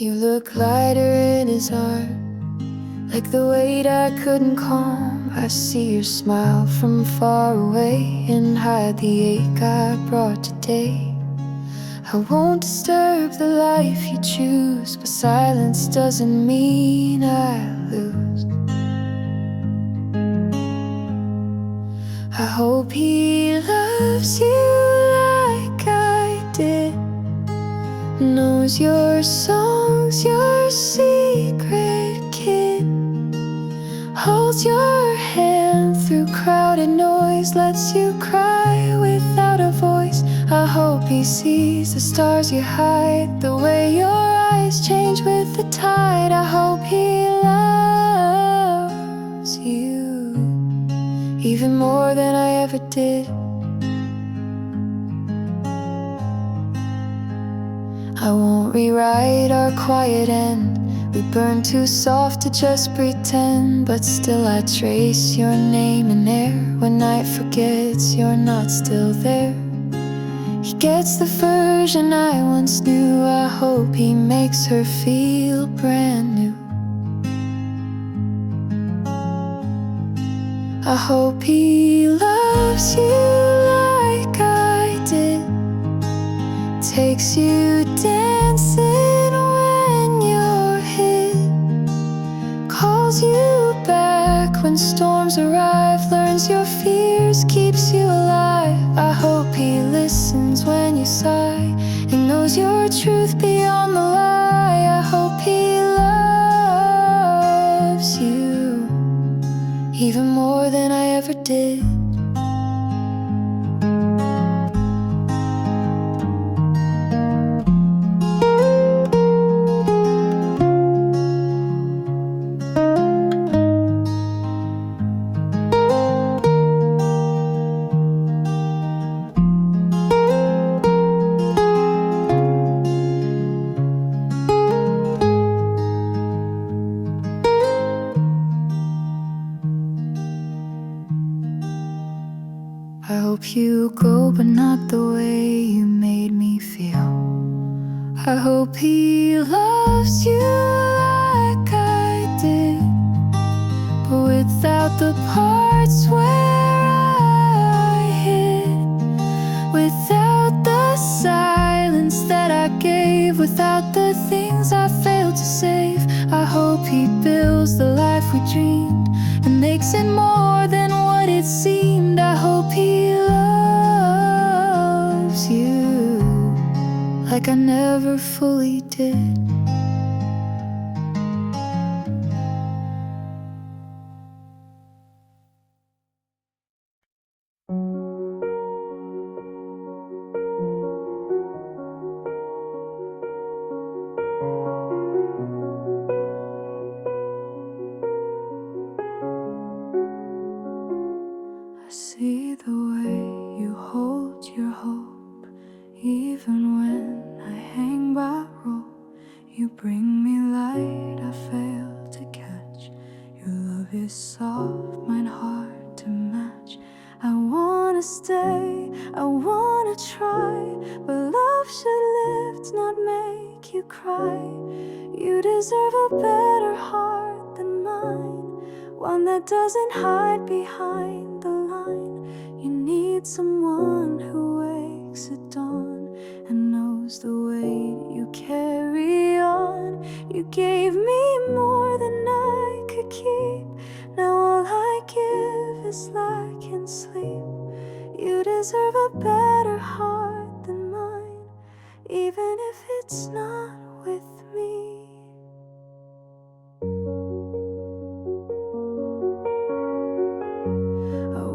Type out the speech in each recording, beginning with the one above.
You look lighter in his arms, like the weight I couldn't calm. I see your smile from far away and hide the ache I brought today. I won't disturb the life you choose, but silence doesn't mean I lose. I hope he loves you like I did, knows your songs, your secret kid, holds your hand through crowded noise, lets you cry without a voice. I hope he sees the stars you hide, the way your eyes change with the tide. I hope he loves you even more than I ever did. I won't rewrite our quiet end. We burn too soft to just pretend, but still I trace your name in air. When night forgets you're not still there. He gets the version I once knew. I hope he makes her feel brand new. I hope he loves you like I did, takes you dancing when you're hit, calls you back when storms arrive, learns your fears, keeps you alive. I hope he listens when you sigh and knows your truth beyond the lie. I hope he loves you even more than I ever did. I hope you go, but not the way you made me feel. I hope he loves you like I did, but without the parts where I hid, without the silence that I gave, without the things I failed to save. I hope he builds the life we dreamed and makes it more than what it seemed. I hope he loves you like I never fully did. I see the way you hold your hope, even when I hang by rope. You bring me light I fail to catch. Your love is soft, mine hard to match. I wanna stay, I wanna try, but love should lift, not make you cry. You deserve a better heart than mine, one that doesn't hide behind the line. You need someone who wakes at dawn and knows the weight you carry on. You gave me more than I could keep. Now all I give is lack and sleep. You deserve a better heart than mine, even if it's not with me.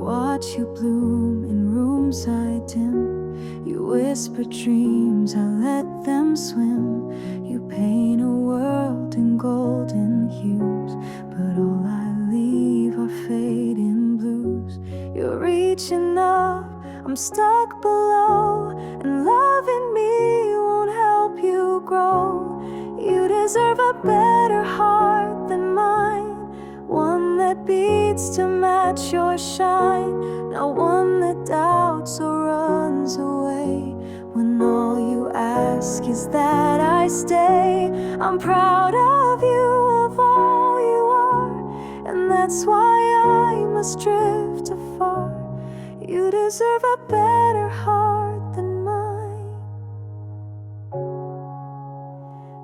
Watch you bloom in rooms I dim. You whisper dreams, I let them swim. You paint a world in golden hues, but all I leave are fading blues. You're reaching up, I'm stuck below, and loving me won't help you grow. You deserve a better heart than mine, one that beats to match your shine, not one that doubts or runs away when all you ask is that I I stay. I'm proud of you, of all you are, and that's why I must drift afar. You deserve a better heart than mine,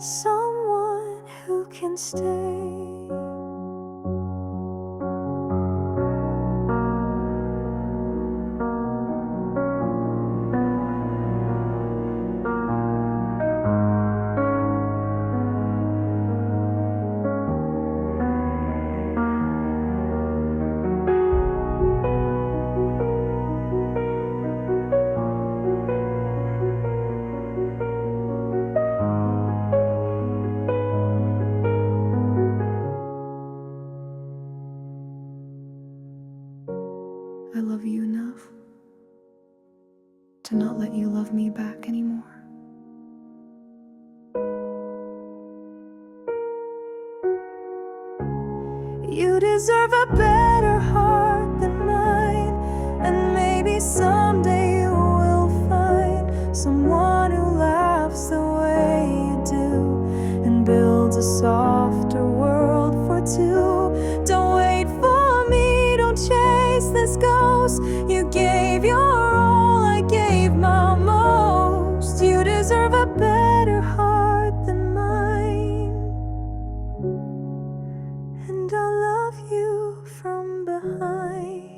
someone who can stay. I love you enough to not let you love me back anymore. You deserve a better heart than mine, and maybe someday you will find someone who laughs the way you do and builds a softer world for two. Don't wait for me, don't chase this ghost. You gave your all, I gave my most. You deserve a better heart than mine, and I'll love you from behind.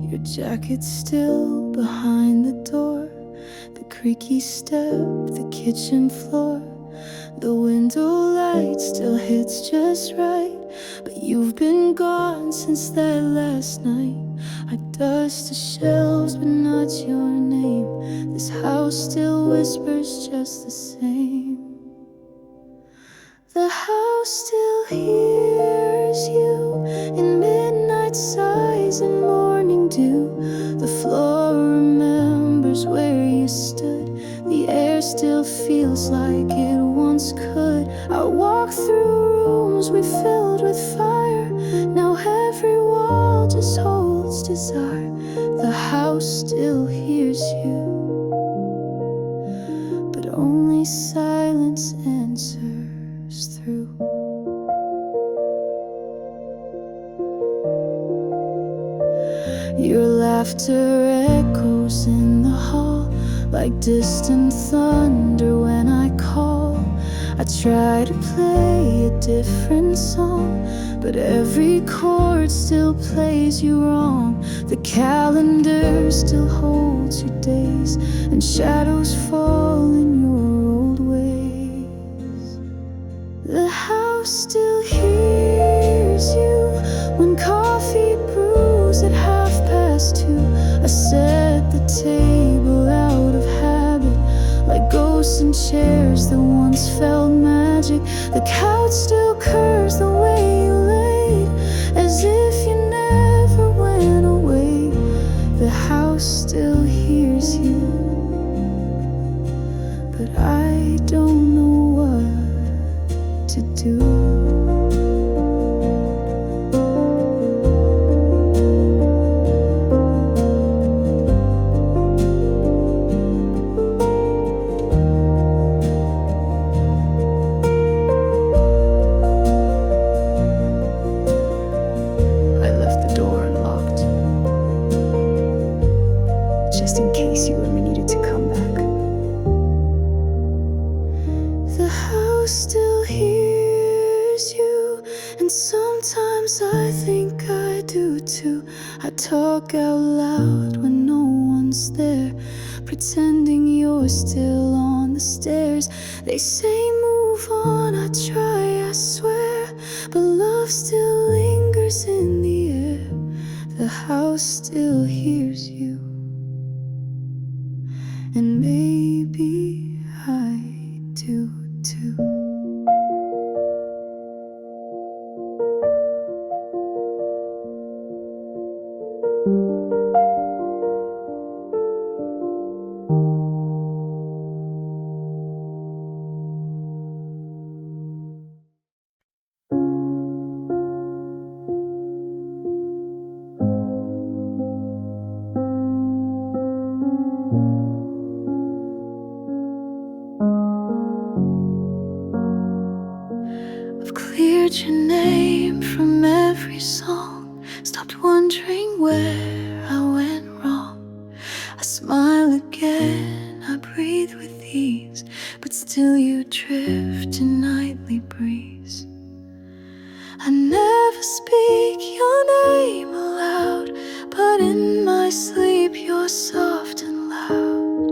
Your jacket's still behind the door, the creaky step, the kitchen floor. The window light still hits just right, but you've been gone since that last night. I dust the shelves, but not your name. This house still whispers just the same. The house still hears you in midnight sighs and morning dew. The floor remembers where you stood. The air still feels like it once could. I walk through rooms we filled with fire. Now every wall just holds desire. The house still hears you, but only silence answers through. Your laughter echoes in the hall like distant thunder when I call. I try to play a different song, but every chord still plays you wrong. The calendar still holds your days, and shadows fall in your old ways. The house still hears you when coffee brews at 2:30. I set the table out of habit, like ghosts in chairs that once felt magic. The couch still curves the way you laid, as if you never went away. The house still hears you, but I don't know what to do. Just in case you ever needed to come back. The house still hears you, and sometimes I think I do too. I talk out loud when no one's there, pretending you're still on the stairs. They say move on, I try, I swear, but love still lingers in the air. The house still hears you, and maybe repeat your name from every song. Stopped wondering where I went wrong. I smile again, I breathe with ease, but still you drift a nightly breeze. I never speak your name aloud, but in my sleep you're soft and loud.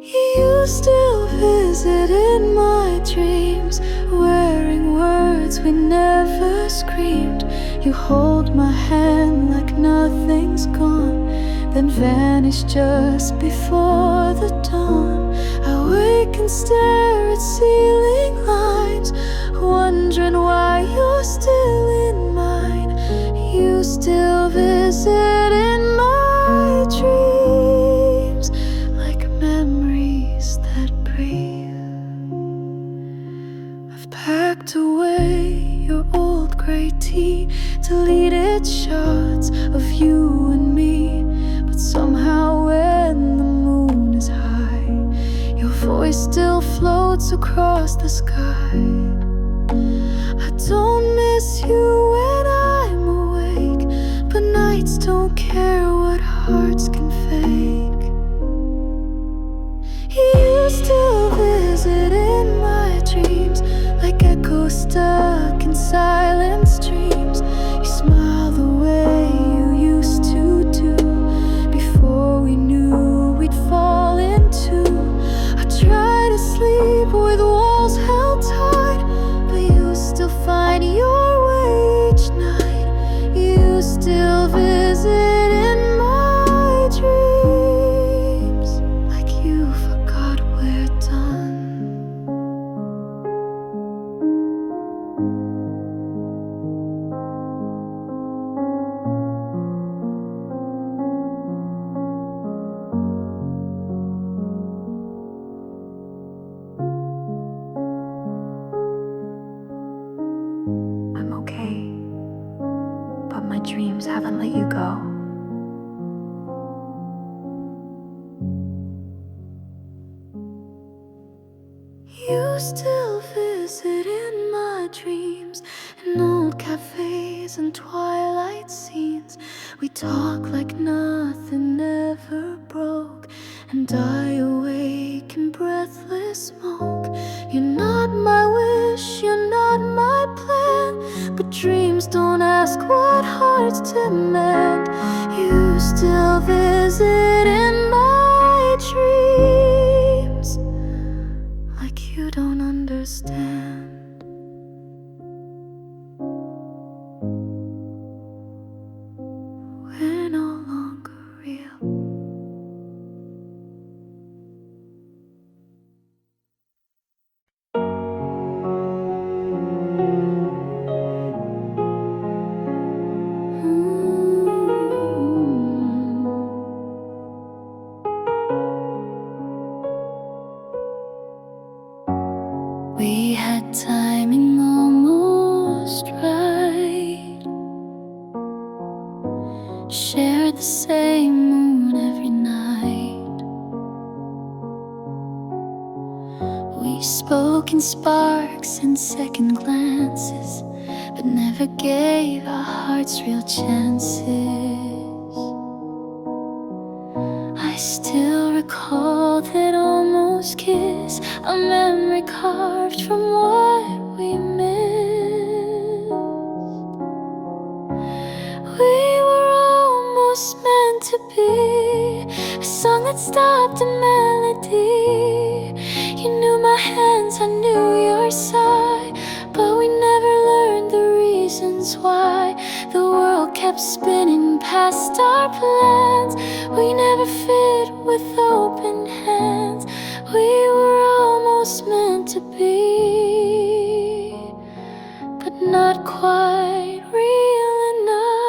You still visit in my dreams, wearing words we never screamed. You hold my hand like nothing's gone, then vanish just before the dawn. I wake and stare at ceiling lines, wondering why you're still in mine. You still visit in my dreams, like memories that breathe. I've packed away your old grey tea, deleted shots of you and me, but somehow when the moon is high, your voice still floats across the sky. I don't miss you when I'm awake, but nights don't care what hearts can fake. You still visit in my dreams, like echoes stuck in silent streams. You smile the way you used to do, before we knew we'd fall into. I try to sleep with walls held tight, but you still find your way each night. You still visit in my dreams, like you forgot we're done. I'm okay, but my dreams haven't let you go. You still visit in my dreams, in old cafes and twilight scenes. We talk like nothing ever broke, and I awake in breathless smoke. You're not my wish, you're not my plan, but dreams don't ask what hearts demand. You still visit in my dreams, like you don't understand. We're no longer real. We had timing almost right, shared the same moon every night. We spoke in sparks and second glances, but never gave our hearts real chances. I still recall that almost kiss, a memory carved from what we missed. We were almost meant to be, a song that stopped a melody. You knew my hands, I knew your sigh, but we never learned the reasons why. The world kept spinning past our plans. We never fit with open hands. We were almost meant to be, but not quite real enough.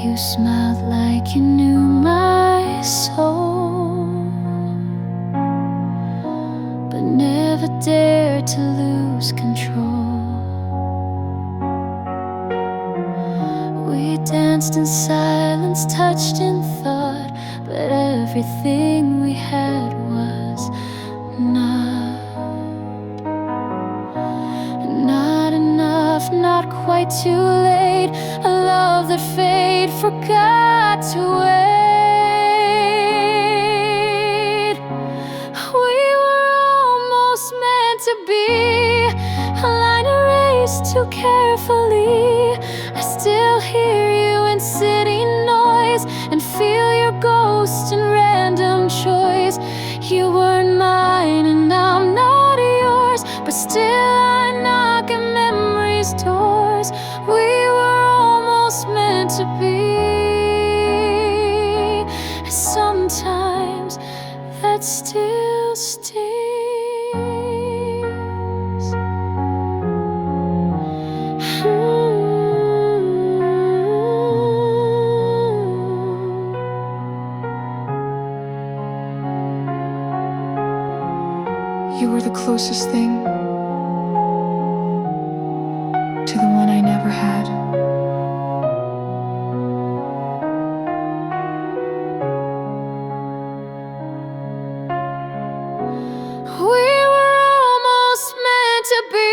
You smiled like you knew my soul, but never dare to lose control. We danced in silence, touched in thought, but everything we had was not enough, not quite too late. A love that fate forgot to wait. We were almost meant to be, a line erased too carefully. I still hear you in city noise and feel your ghost in random choice. You weren't mine and I'm not yours, but still I knock at memory's doors. We were almost meant to be. Sometimes that still stings. You were the closest thing to the one I never had. We were almost meant to be,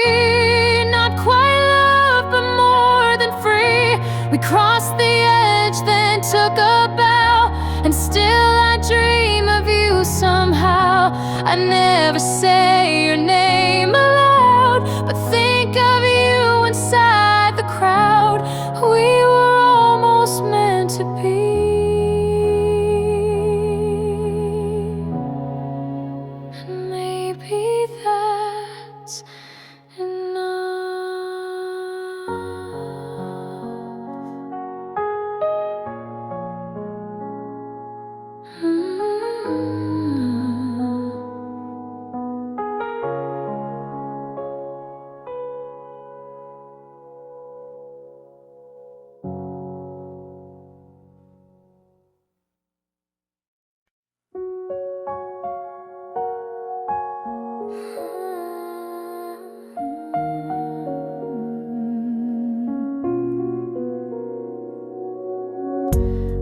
not quite love, but more than free. We crossed the edge, then took a bow, and still I dream of you somehow. I never say your name aloud, but think of you inside the crowd. We were almost meant to be. And maybe that's enough.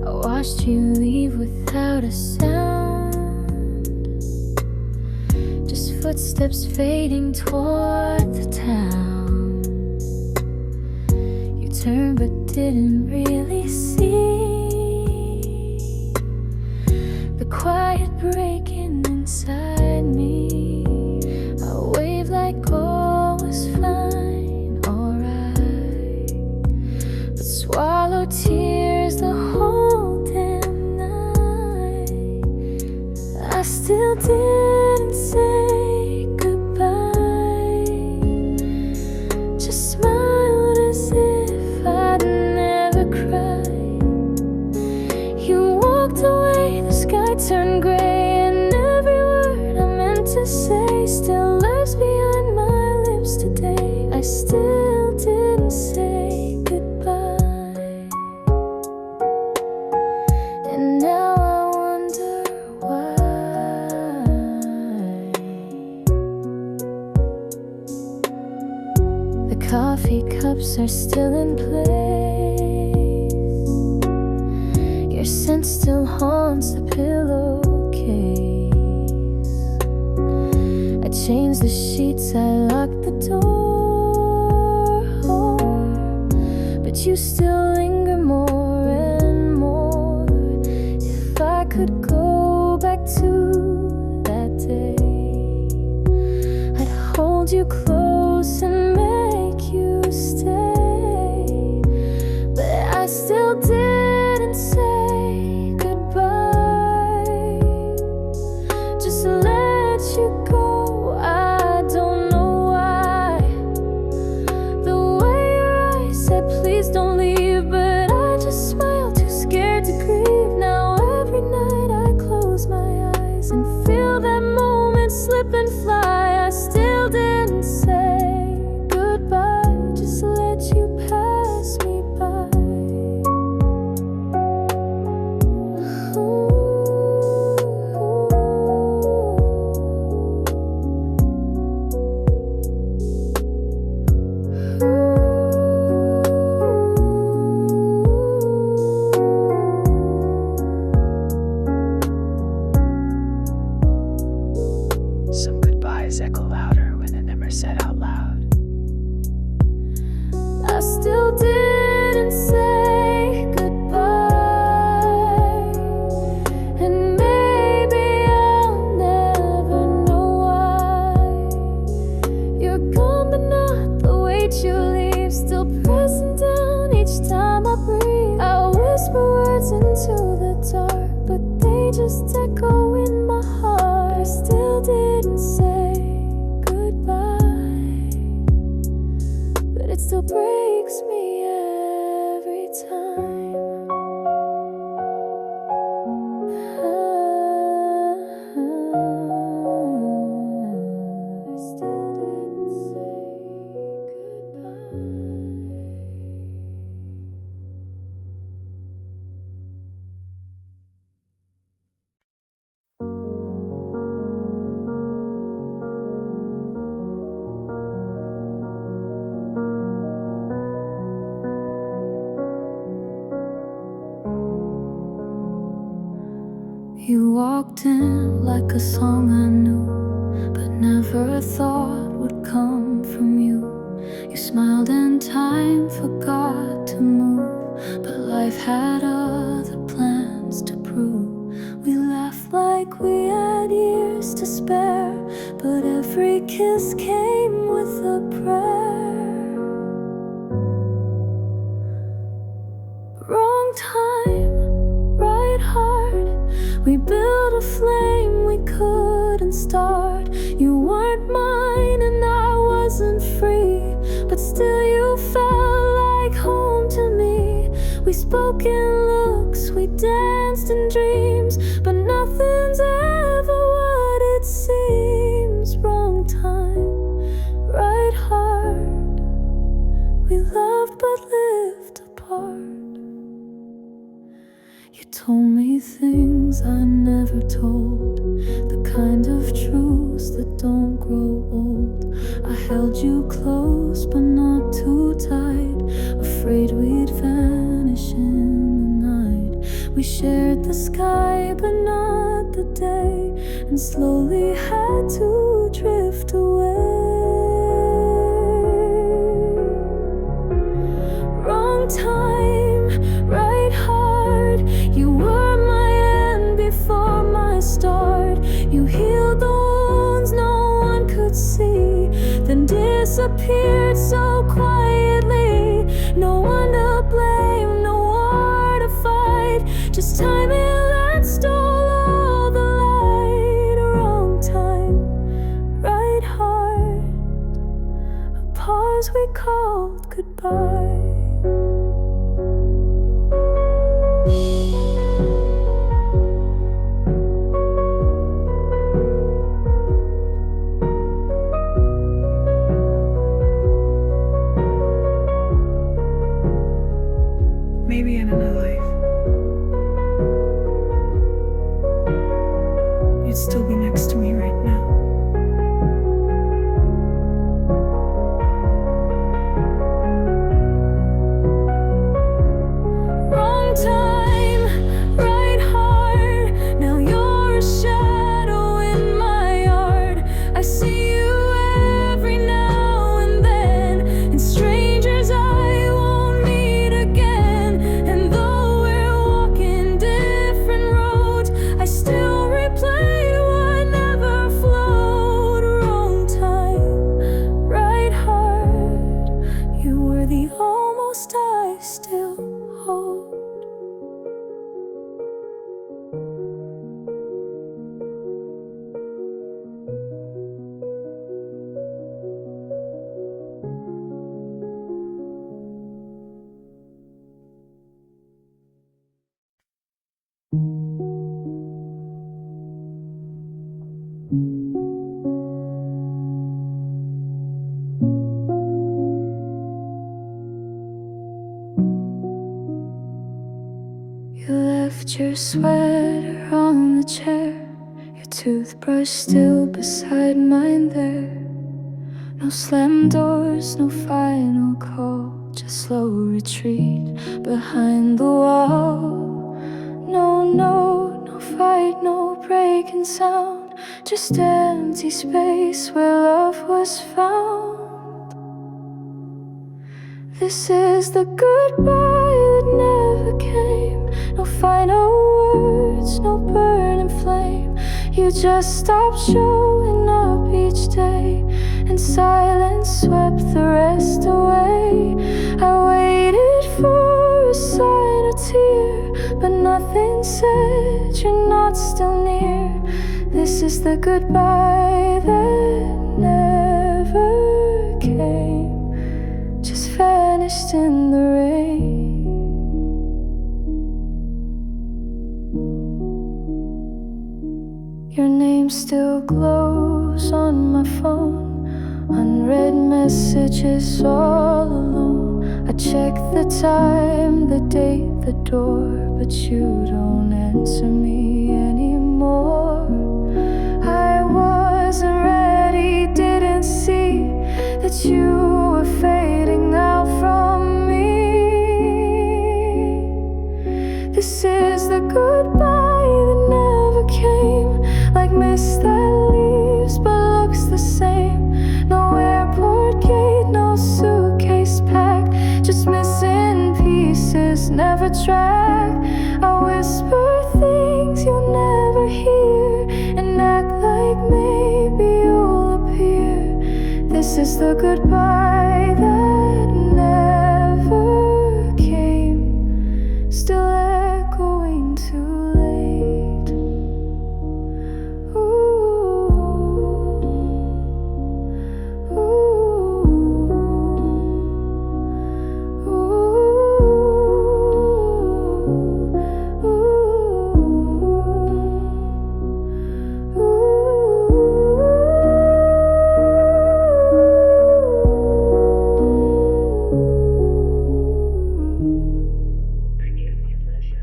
I watched you leave without a sound, just footsteps fading toward the town. You turned but didn't really see the quiet breaking inside me. I waved like all was fine, alright, but swallowed tears the whole damn night. I still didn't say goodbye, just smiled as if I'd never cried. You walked away, the sky turned gray, and every word I meant to say still lies behind my lips today. I still didn't say goodbye, and now I wonder why. The coffee cups are still in place, your scent still haunts the pillowcase. I changed the sheets, I locked the door, but you still linger more and more. If I could go back to that day, I'd hold you close and make you stay, but I still didn't say goodbye, just let you go. I don't know why. The way your eyes said please don't leave, but into the dark, but they just echo in my heart. I still didn't say goodbye, but it still breaks me every time. I still didn't say goodbye. You walked in like a song I knew, but never thought would come from you. You smiled and time forgot to move, but life had other plans to prove. We laughed like we had years to spare, but every kiss came with a prayer. Wrong time, right heart. We built a flame we couldn't start. You weren't mine and I wasn't free, but still you felt like home to me. We spoke in looks, we danced in dreams, but nothing's ever what it seems. Wrong time, right heart. We loved but lived apart. You told me things I never told, the kind of truths that don't grow old. I held you close but not too tight, afraid we'd vanish in the night. We shared the sky but not the day, and slowly had to drift away. Wrong time, right heart. You were my end before my start. You healed the wounds no one could see, then disappeared so quietly. No one to blame, no war to fight, just timing that stole all the light. Wrong time, right heart. A pause we called goodbye. Maybe in another life, you'd still be next to me right now. Wrong time, right heart. Now you're a shadow in my yard. I see you every now and then, and strangers I won't meet again. And though we're walking different roads, I still replay what never flowed. Wrong time, right heart. You were the almost I still hold. You left your sweater on the chair, your toothbrush still beside mine there. No slam doors, no final call, just slow retreat behind the wall. No fight, no breaking sound, just empty space where love was found. This is the goodbye that never came. No final words, no burning flame. You just stopped showing up each day, and silence swept the rest away. I waited for a sign, a tear, but not nothing said, you're not still near. This is the goodbye that never came, just vanished in the rain. Your name still glows on my phone, unread messages all alone. I check the time, the date, the door, but you don't answer me anymore. I wasn't ready, didn't see that you were fading out from me. This is the goodbye that never came, like mist that leaves but looks the same. No airport gate, no suitcase packed, just missing pieces, never tracked. I whisper things you'll never hear and act like maybe you'll appear. This is the goodbye that never came, still echoing too late.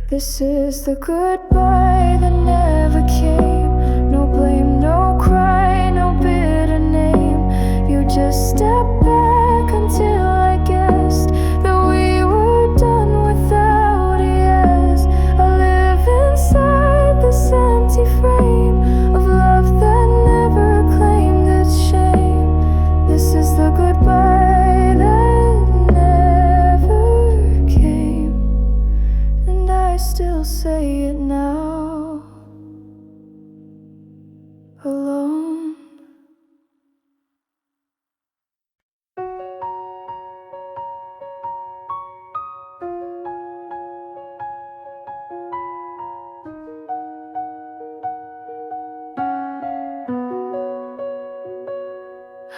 This is the goodbye that never came. No blame, no cry, no bitter name. You just stepped back until I guessed that we were done without a yes. I live inside this empty frame of love that never claimed its shame. This is the goodbye that never came, and I still say it now, alone.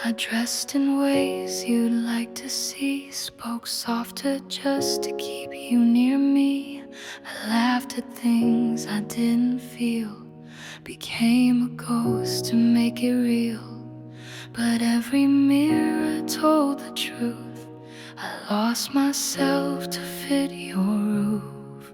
I dressed in ways you'd like to see, spoke softer just to keep you near me. I laughed at things I didn't feel, became a ghost to make it real. But every mirror told the truth. I lost myself to fit your roof.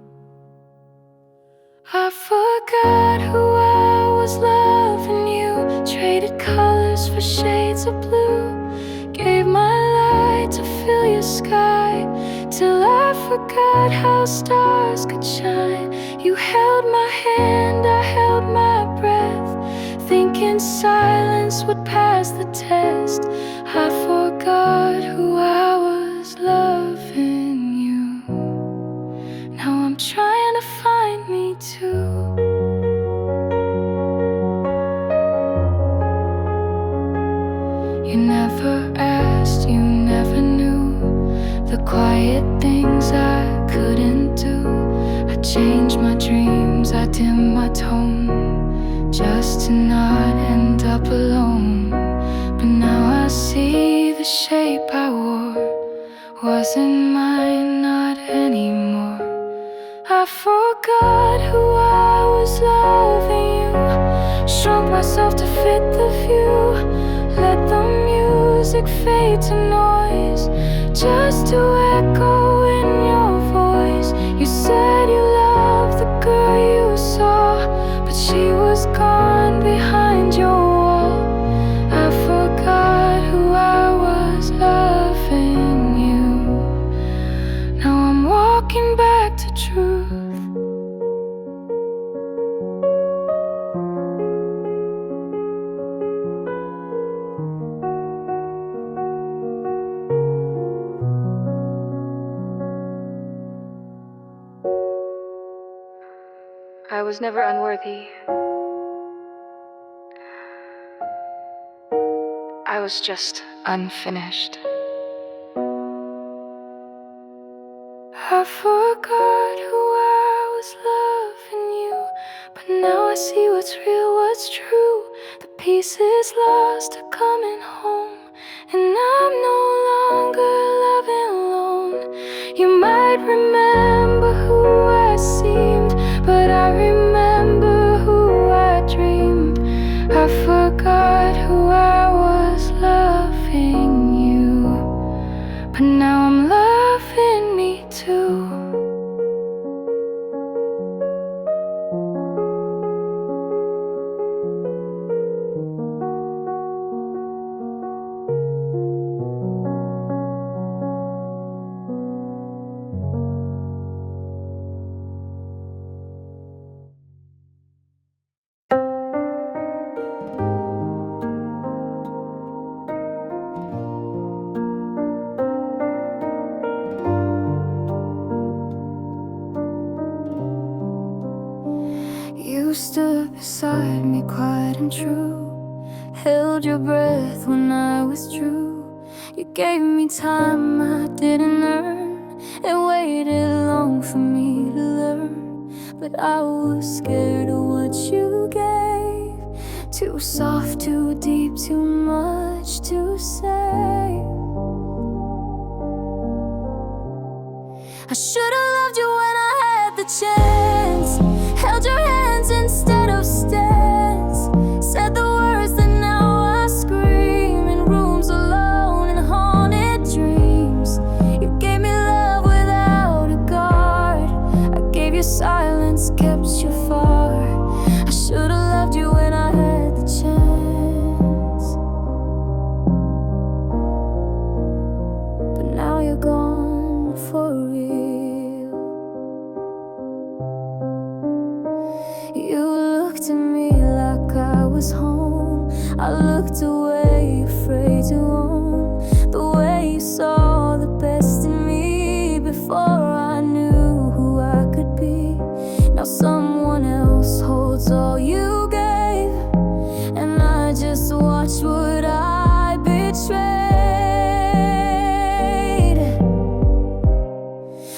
I forgot who I was loving you, traded colors for shades of blue, gave my light to fill your sky, till I forgot how stars could shine. You held my hand, I held my breath, thinking silence would pass the test. I forgot who I was loving you. Now I'm trying to find me too. You never asked, you never knew the quiet things I couldn't do. I changed my dreams, I dimmed my tone, just to not end up alone. But now I see the shape I wore wasn't mine, not anymore. I forgot who I was loving you, shrunk myself to fit the view, let the music fade to noise, just to echo in your voice. You said you loved the girl you saw, but she was gone behind your wall. I forgot who I was loving you. Now I'm walking back to truth. I was never unworthy. I was just unfinished. I forgot who I was loving. see what's real, what's true. The pieces lost are coming home, and I'm no longer loving alone. You might remember who I seemed, but I remember who I dreamed. I forgot who I was, loving you, but now I'm loving me too. You stood beside me quiet and true, held your breath when I withdrew. You gave me time I didn't earn, and waited long for me to learn. But I was scared of what you gave, too soft, too deep, too much to say. I should've loved you when I had the chance, held your hands instead of stance, said the words that now I scream in rooms alone and haunted dreams. You gave me love without a guard, I gave you silence, kept you far. I should've loved you when I had the chance, but now you're gone for real. You looked at me like I was home, I looked away, afraid to own the way you saw the best in me before I knew who I could be. Now someone else holds all you gave, and I just watched what I betrayed.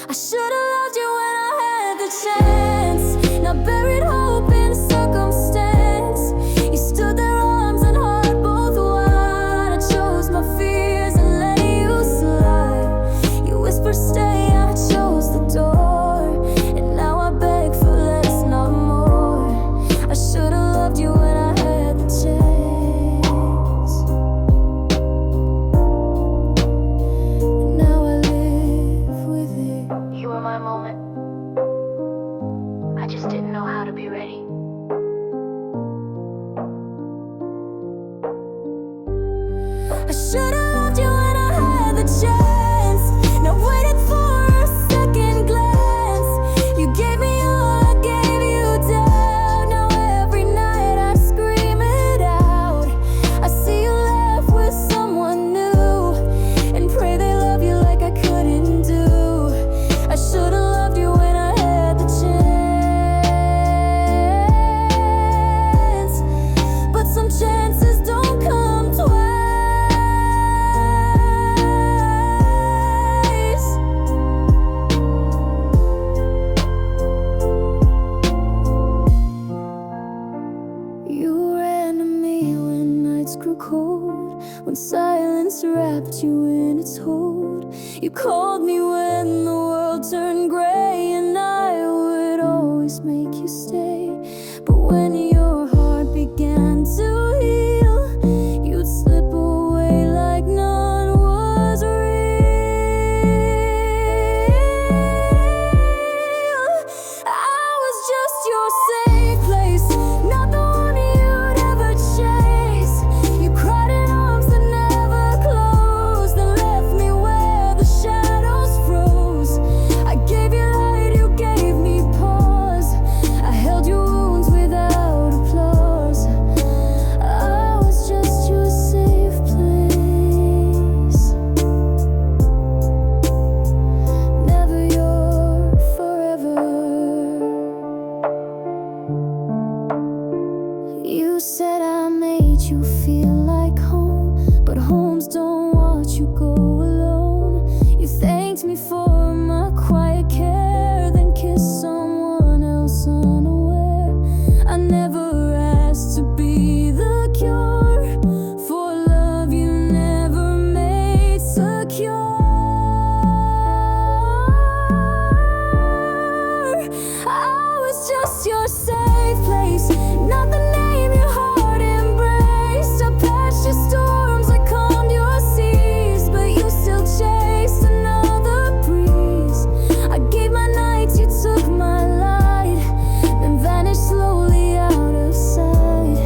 I should've loved you when I had the chance, now buried hope in circumstance. You stood there, arms and heart both wide. I chose my fears and let you slide. You whispered stay, I chose the door, and now I beg for less, not more. I should've loved you when I had the chance, and now I live with it. You were my moment, I just didn't know how to be ready. I should've loved you when I had the chance, now waited for a second glance. You gave me all, I gave you doubt. Now every night I scream it out. I see you laugh with someone new, and pray they love you like I couldn't do. I should've loved you when I had the chance, but some chances don't come twice. You ran to me when nights grew cold, when silence wrapped you in its hold. You called me when the world turned gray, and I would always make you stay. But when your heart began to heal, you'd slip away like none was real. I was just your safe place, not the one you'd ever chase. You cried in arms that never closed, and left me where the shadows froze. I gave you was your safe place, not the name your heart embraced. I patched your storms, I calmed your seas, but you still chased another breeze. I gave my nights, you took my light, then vanished slowly out of sight.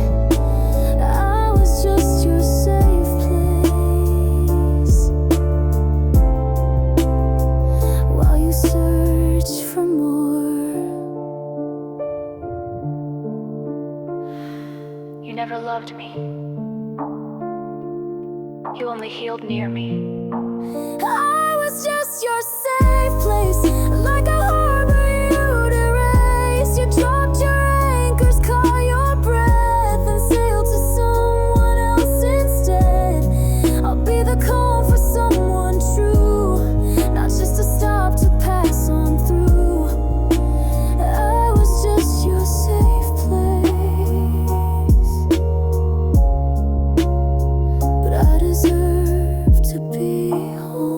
I was just your safe place, while you searched for more. You never loved me. You only healed near me. I was just your safe place, like a harbor you'd erase. You dropped your anchors, caught your breath, and sailed to someone else instead. I'll be the calm for someone true, not just a stop to pass on through. I was just your safe place, but I deserve to be home.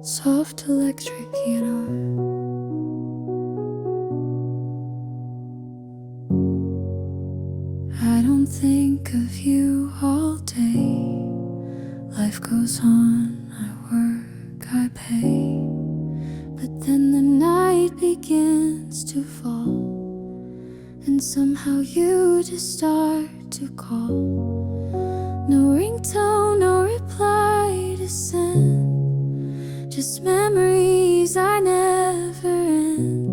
Soft electric piano, I don't think of you all day. Life goes on, I work, I pay. But then the night begins to fall, and somehow you just start to call. No ringtone, no reply to send, just memories I never end.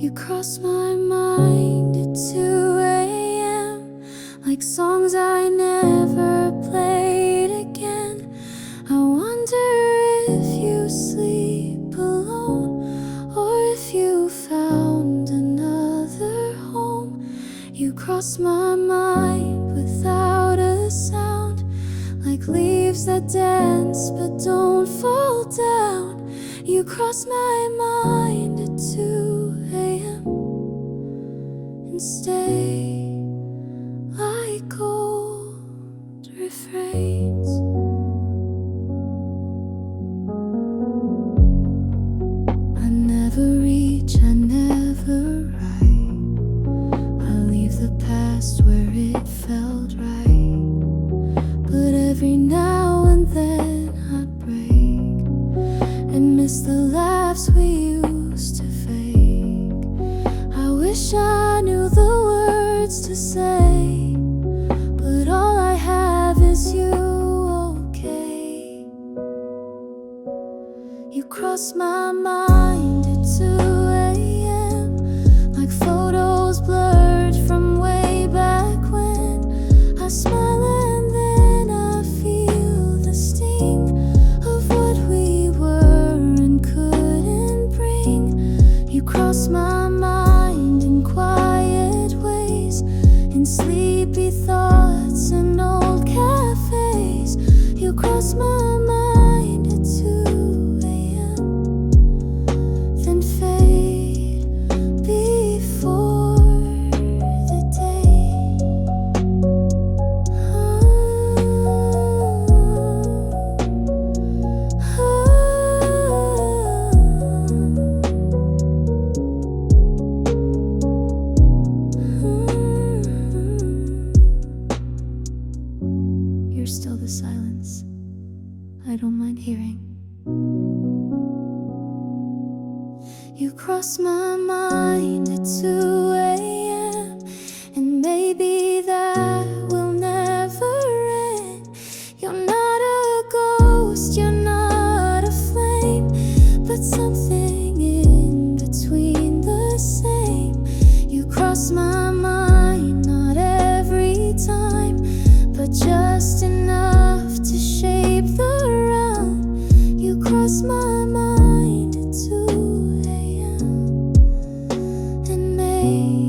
You cross my mind at 2 a.m. like songs I never played again. I wonder if you sleep alone, or if you found another home. You cross my mind without a sound, like leaves that dance but don't fall down. You cross my mind at 2 a.m. and stay like old refrains. I never reach, I never write. I leave the past where it felt right, but every now and then I break and miss the laughs we used to fake. I wish I knew the words to say, but all I have is you, okay? You cross my mind at 2 a.m. like photos blurred from way back when. I smile and then I feel the sting of what we were and couldn't bring. You cross my mind in quiet ways, in sleepy thoughts and old cafes. You cross my mind at 2 a.m. then fade before the day. You're still the silence I don't mind hearing. You cross my mind at 2 a.m. and maybe that will never end. You're not a ghost, you're not a flame, but something in between the same. You cross my mind, not every time, but just enough to shape the realm. You cross my mind at 2 a.m. and maybe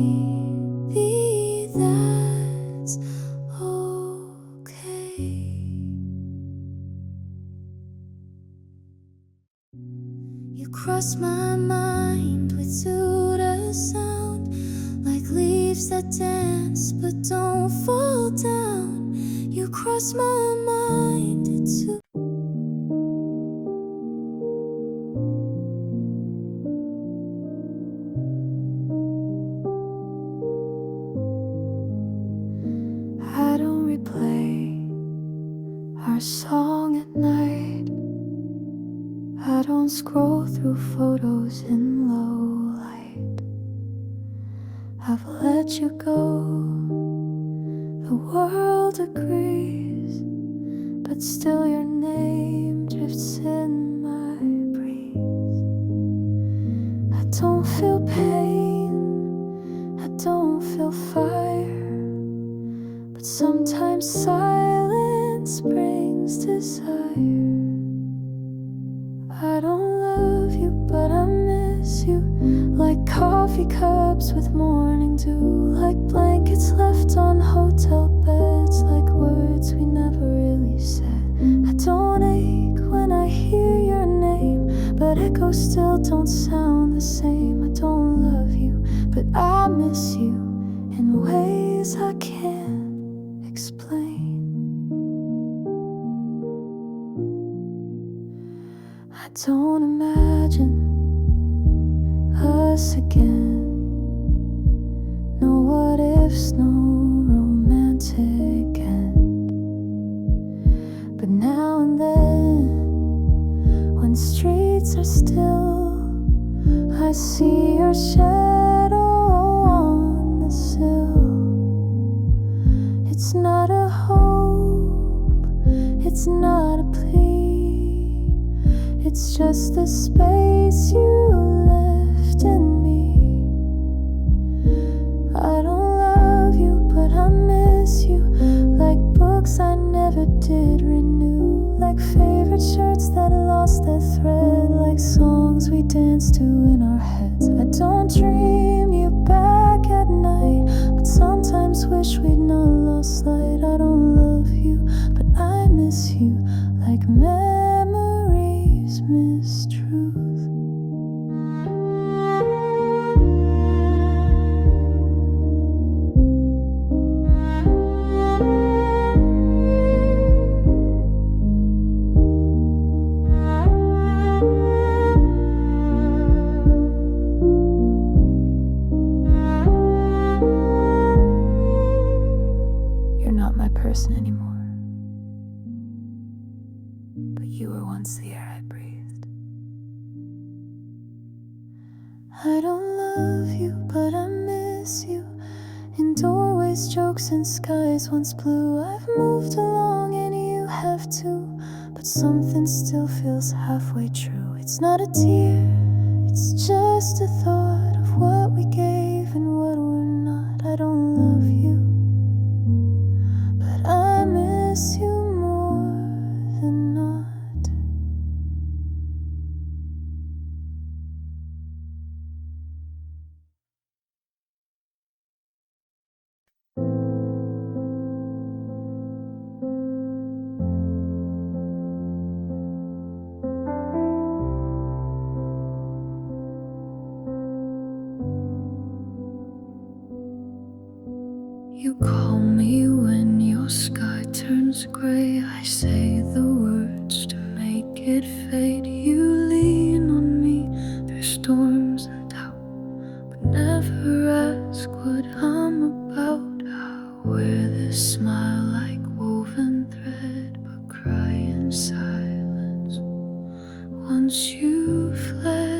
You cross my mind with pseudo sound, like leaves that dance but don't fall down. You cross my mind too. I don't replay our song at night. I don't scroll through photos in low light. I've let you go, the world agrees, but still your name drifts in my breeze. I don't feel pain, I don't feel fire, but sometimes silence brings desire. I don't love you, but I miss you, like coffee cups with morning dew, like blankets left on hotel beds, like words we never really said. I don't ache when I hear your name, but echoes still don't sound the same. I don't love you, but I miss you in ways I can't explain. I don't imagine us again. No what ifs, no romantic end. But now and then, when streets are still, I see your shadow on the sill. It's not a hope, it's not a plea, it's just the space you left in me. I don't love you, but I miss you, like books I never did renew, like favorite shirts that lost their thread, like songs we danced to in our heads. I don't dream you back at night, but sometimes wish we'd not lost sight. I don't love you, but I miss you, like memories miss truth. You're not my person anymore, but you were once the air I breathed. I don't love you, but I miss you, in doorways, jokes, and skies once blue. I've moved along and you have too, but something still feels halfway true. It's not a tear, it's just a thought of what we gave and what we're not. I don't love you, but I miss you more than not. You call me when your sky turns gray. I say the words to make it fade. You lean on me through storms and doubt, but never ask what I'm about. I wear this smile like woven thread, but cry in silence once you fled.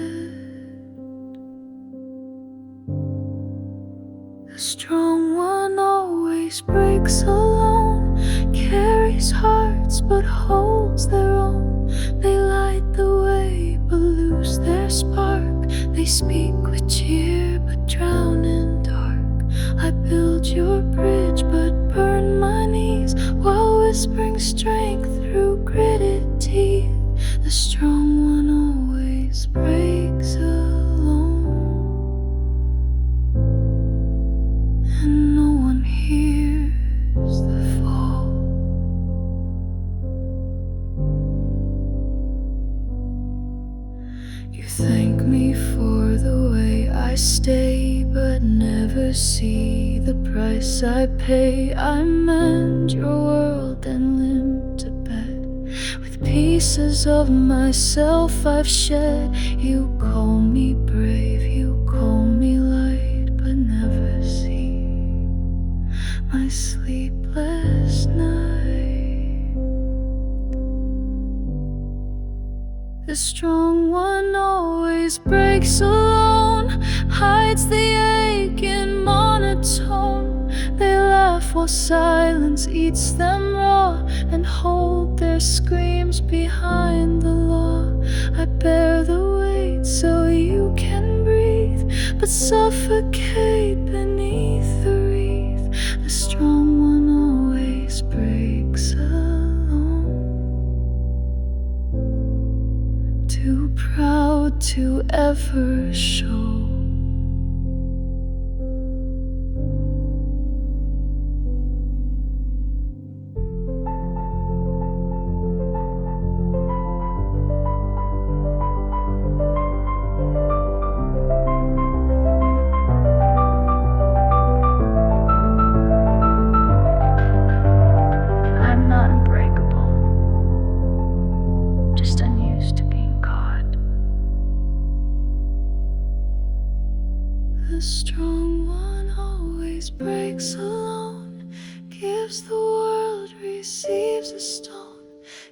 The strong one always breaks alone, carries hearts but holds their own. They light the way but lose their spark. They speak with cheer but drown in dark. I build your bridge but burn my knees, while whispering strength through gritted teeth. The strong one always breaks alone, and no one hears the fall. You thank me for the way I stay, but never see the price I pay. I mend your world and limp to bed with pieces of myself I've shed. You call me brave, you call me light, but never see my sleepless night. The strong one always breaks alone, hides the ache in monotone. They laugh while silence eats them raw, and hold their screams behind the law. I bear the weight so you can breathe, but suffocate beneath the wreath. The strong one always breaks alone, too proud to ever show. I'm not unbreakable, just unused to being caught. The strong one always breaks alone, gives the world, receives a stone.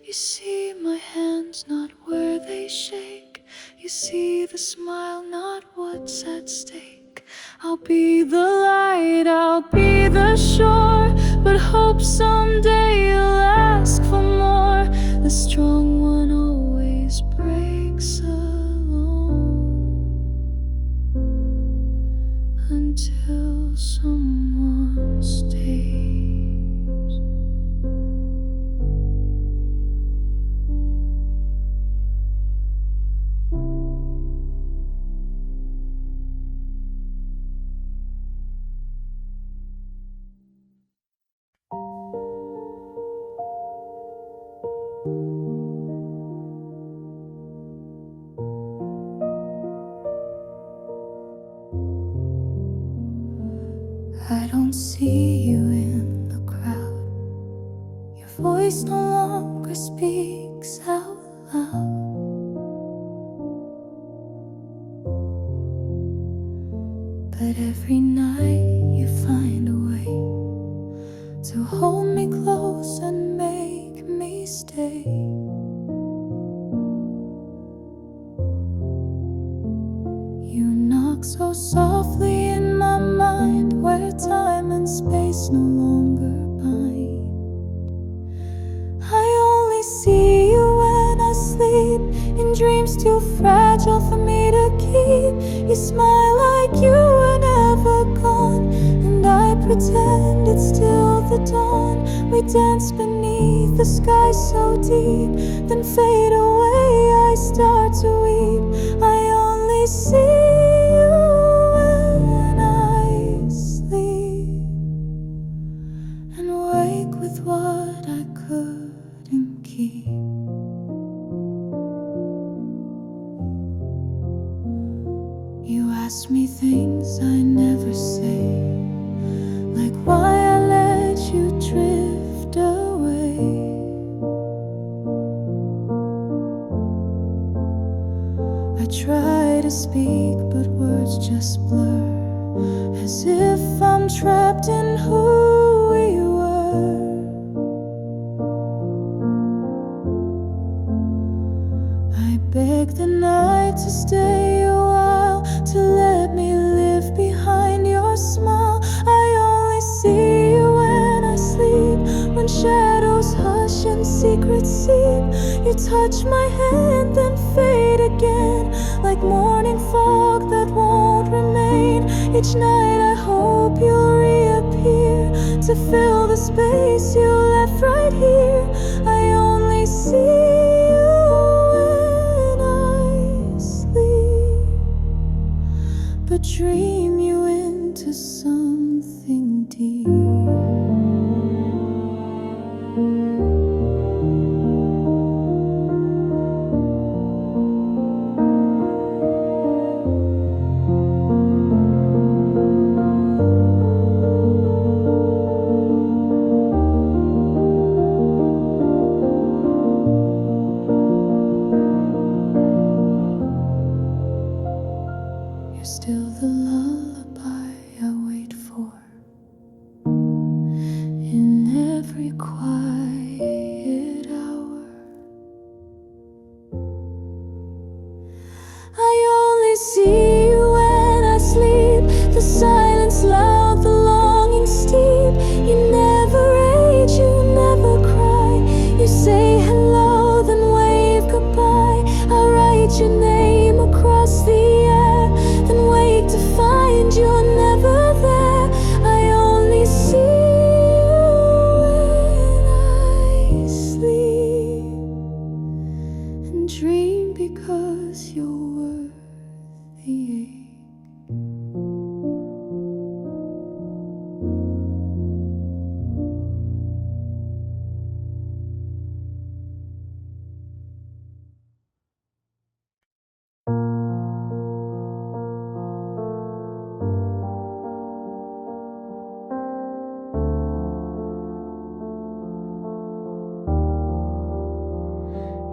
You see my hands, not where they shake. You see the smile, not what's at stake. I'll be the light, I'll be the shore, but hope someday you'll ask for more. The strong one always breaks alone, until someone stays. I don't see you in the crowd. Your voice no longer speaks out loud. But every night you find a way to hold me close and make me stay. You knock so softly in my mind, where time and space no longer bind. I only see you when I sleep, in dreams too fragile for me to keep. You smile like you were never gone, and I pretend it's still the dawn. We dance beneath the sky so deep, then fade away, I start to weep. I only see you when I sleep, and wake with what I couldn't keep. You ask me things I never say, like why I let you drift away. I try to speak, but words just blur, as if I'm trapped in who we were. I beg the night to stay a while, to let me live behind your smile. I only see you when I sleep, when shadows hush and secrets seep. You touch my hand, then fade again, like morning fog that won't remain. Each night I hope you'll reappear, to fill the space you left right here. I only see you when I sleep, but dream you into something deep.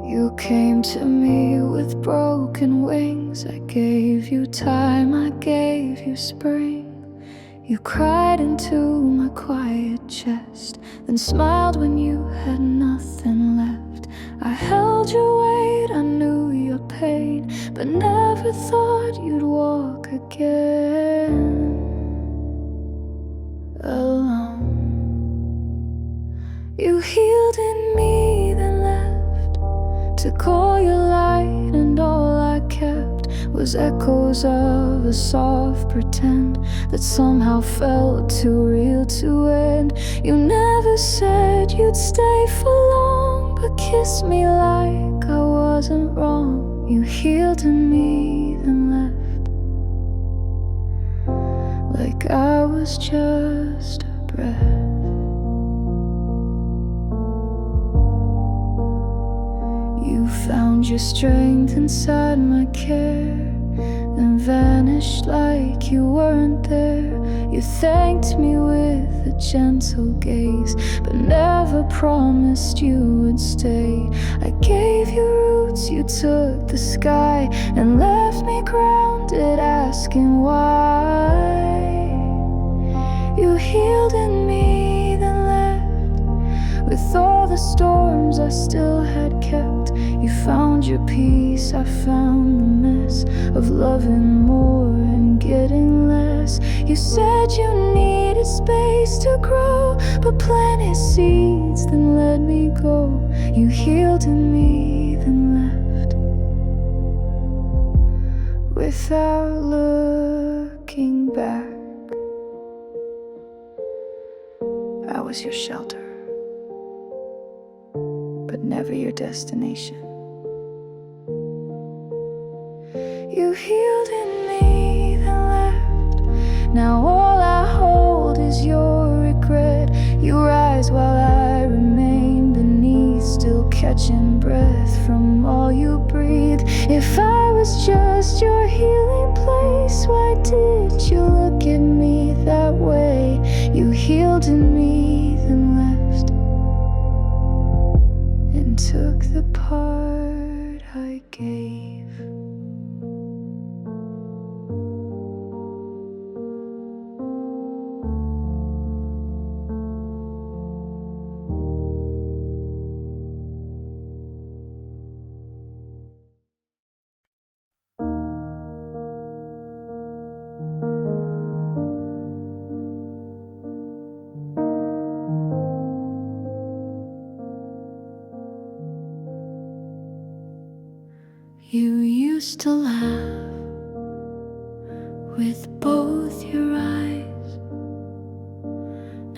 You came to me with broken wings. I gave you time, I gave you spring. You cried into my quiet chest, then smiled when you had nothing left. I held your weight, I knew your pain, but never thought you'd walk again alone. You healed in me, then left, took all your light, and all I kept was echoes of a soft pretend that somehow felt too real to end. You never said you'd stay for long, but kissed me like I wasn't wrong. You healed in me, then left, like I was just a breath. You found your strength inside my care, then vanished like you weren't there. You thanked me with a gentle gaze, but never promised you would stay. I gave you roots, you took the sky, and left me grounded, asking why. You healed in me, then left, with all the storms I still had kept. You found your peace, I found the mess of loving more and getting less. You said you needed space to grow, but planted seeds, then let me go. You healed in me, then left, without looking back. I was your shelter, but never your destination. You healed in me, then left. Now all I hold is your regret. You rise while I remain beneath, still catching breath from all you breathe. If I was just your healing place, why did you look at me that way? You healed in me, then left, and took the part I gave. You used to laugh with both your eyes.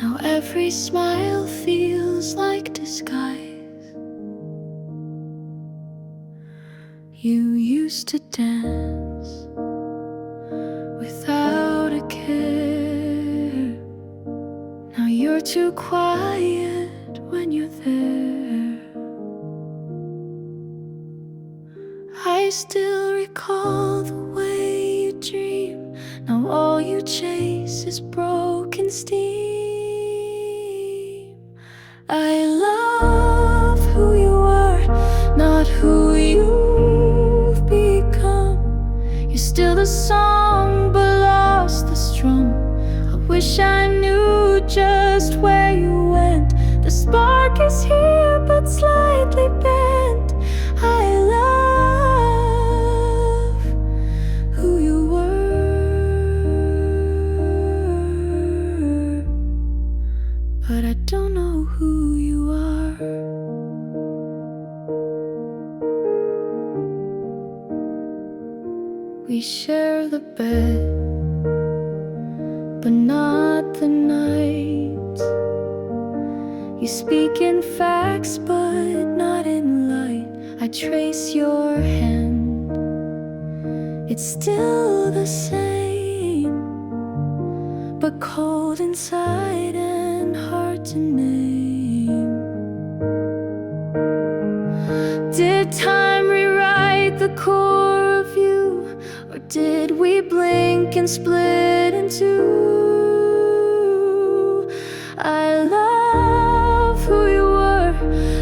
Now every smile feels like disguise. You used to dance without a care. Now you're too quiet when you're there. I still recall the way you dream. Now all you chase is broken steam. I love who you are, not who you've become. You're still the song, but lost the strum. I wish I knew just where you went. The spark is here, but slightly bent. I love who you were, but I don't know who you are. We share the bed, but not the night. You speak in facts, but not in light. I trace your hand, it's still the same, but cold inside and hard to name. Did time rewrite the core of you, or did we blink and split in two? I love who you were,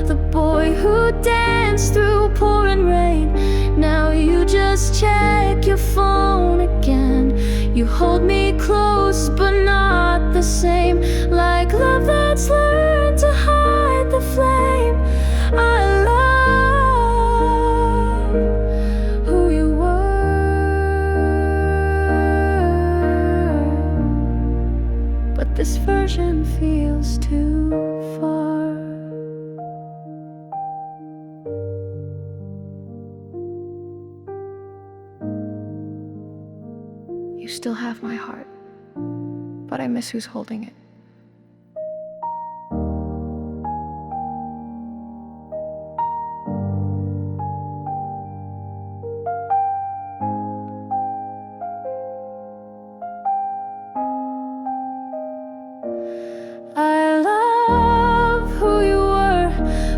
the boy who danced through hold me close but not the same, like love that's learned to hide the flame. I love who you were, but this version feels too far. You still have my heart, but I miss who's holding it. I love who you were.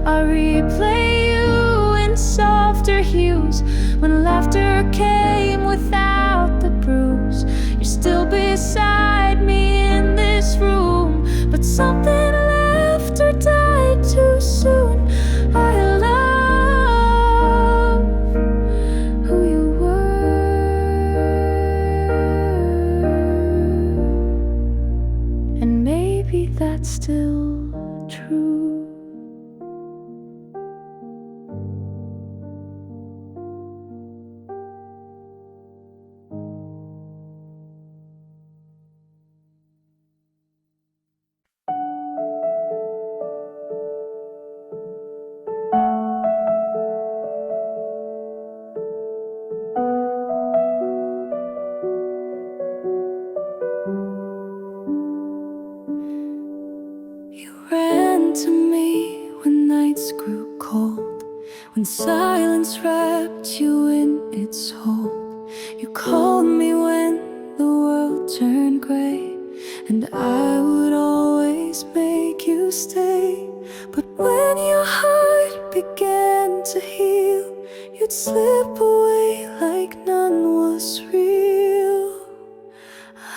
I replay you in softer hues. When laughter came without the bruise, you're still beside me in this room, but something left or died too soon. I love who you were, and maybe that's still true. You ran to me when nights grew cold, when silence wrapped you in its hold. You called me when the world turned gray, and I would always make you stay. But when your heart began to heal, you'd slip away like none was real.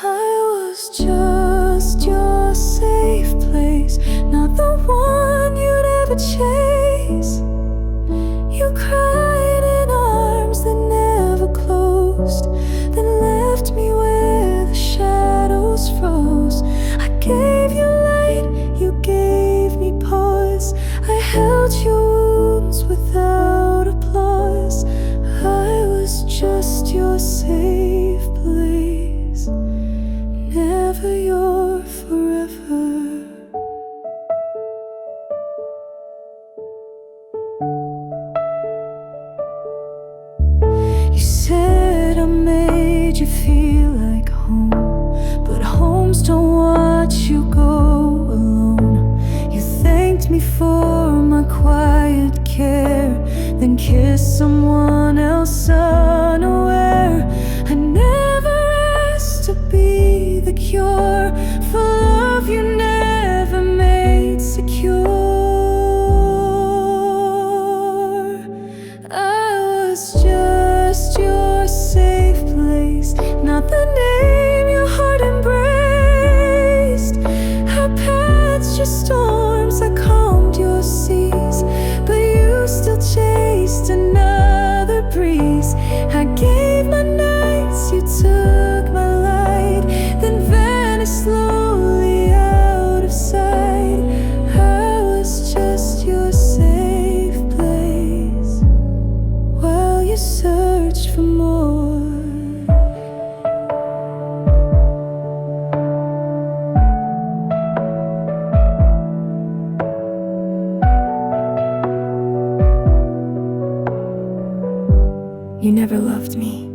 I was just your safe place, not the one you'd ever chase. You cried in arms that never closed, then left me where the shadows froze. I gave you light, you gave me pause. I held your wounds without applause. I was just your safe place, never your forever. You said I made you feel like home, but homes don't watch you go alone. You thanked me for my quiet care, then kissed someone else unaware. I never asked to be the cure for love you never made secure. I was just your safe place, not the name your heart embraced. I patched your storms, I calmed your seas, but you still chased another breeze. I gave my nights, you took my light, then vanished slowly out of sight. I was just your safe place while you searched for more. You never loved me.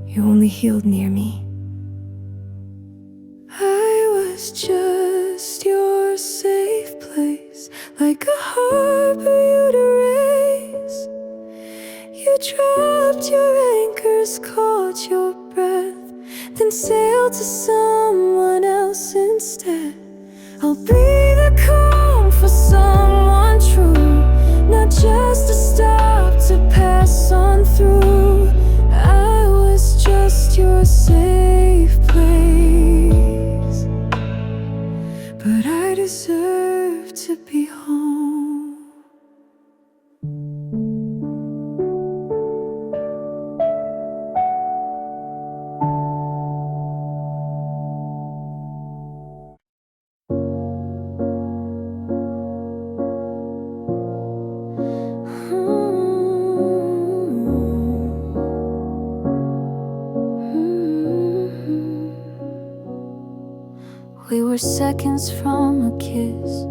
You only healed near me. I was just your safe place, like a harbor you'd erase. You dropped your anchors, caught your breath, then sailed to someone else instead. I'll be the calm for someone true, not just a stop to pass on through. I was just your safe place, but I deserve to be home. were seconds from a kiss,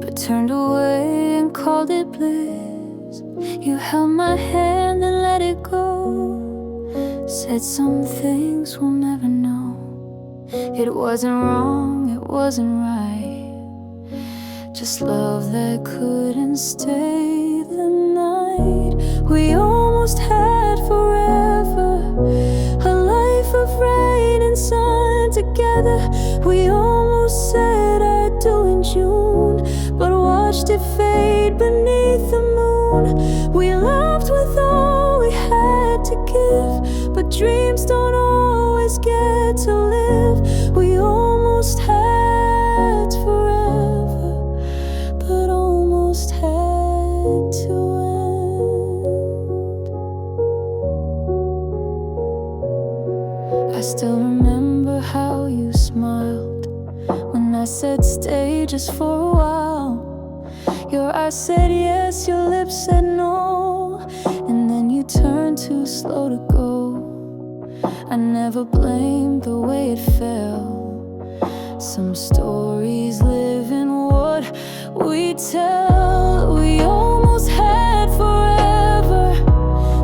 but turned away and called it bliss. You held my hand and let it go, said some things we'll never know. It wasn't wrong, it wasn't right, just love that couldn't stay the night. We almost had forever, a life of rain and sun together. We almost said I do in June, but watched it fade beneath the moon. We loved with all we had to give, but dreams don't always get to live. We almost had forever, but almost had to end. I still remember how you smiled when I said stay just for a while. Your eyes said yes, your lips said no, and then you turned too slow to go. I never blamed the way it felt. Some stories live in what we tell. We almost had forever,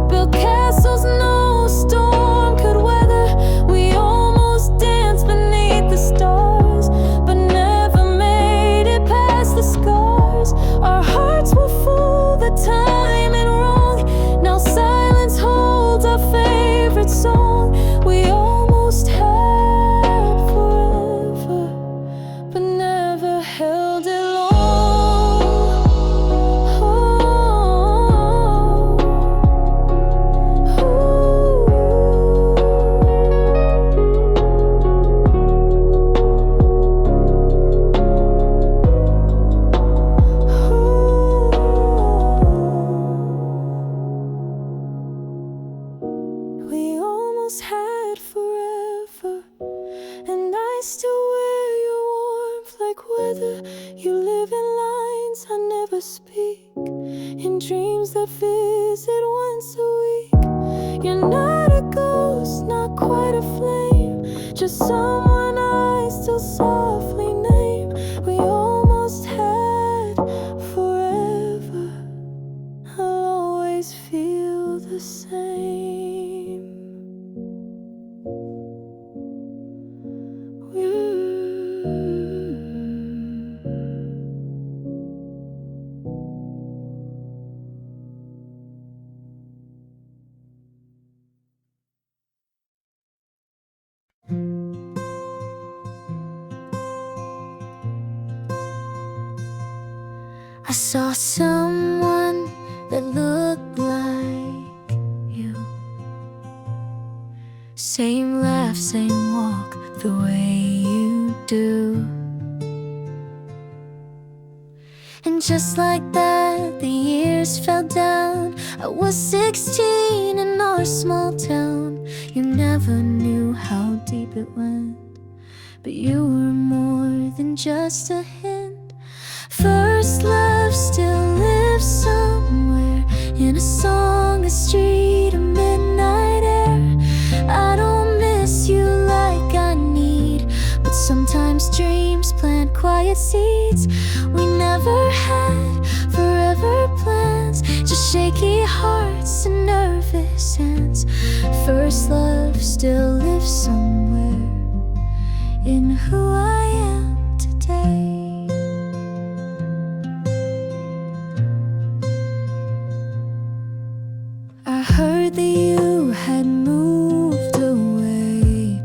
built castles no storm could weather. We almost danced beneath the stars, but never made it past the scars. Our hearts were full, the time and wrong. Now silence holds our favorite song. We almost had forever, but never held it long. We almost had forever, and I still wear your warmth like weather. You live in lines I never speak, in dreams that visit once a week. You're not a ghost, not quite a flame, just someone I still softly name. We almost had forever, I'll always feel the same. I saw someone that looked like you. Same laugh, same walk, the way you do. And just like that, the years fell down. I was 16 in our small town. You never knew how deep it went, but you were more than just a hint. First love still lives somewhere, in a song, a street, a midnight air. I don't miss you like I need, but sometimes dreams plant quiet seeds. We never had forever plans, just shaky hearts and nervous hands. First love still lives somewhere, in who I am today. I heard that you had moved away,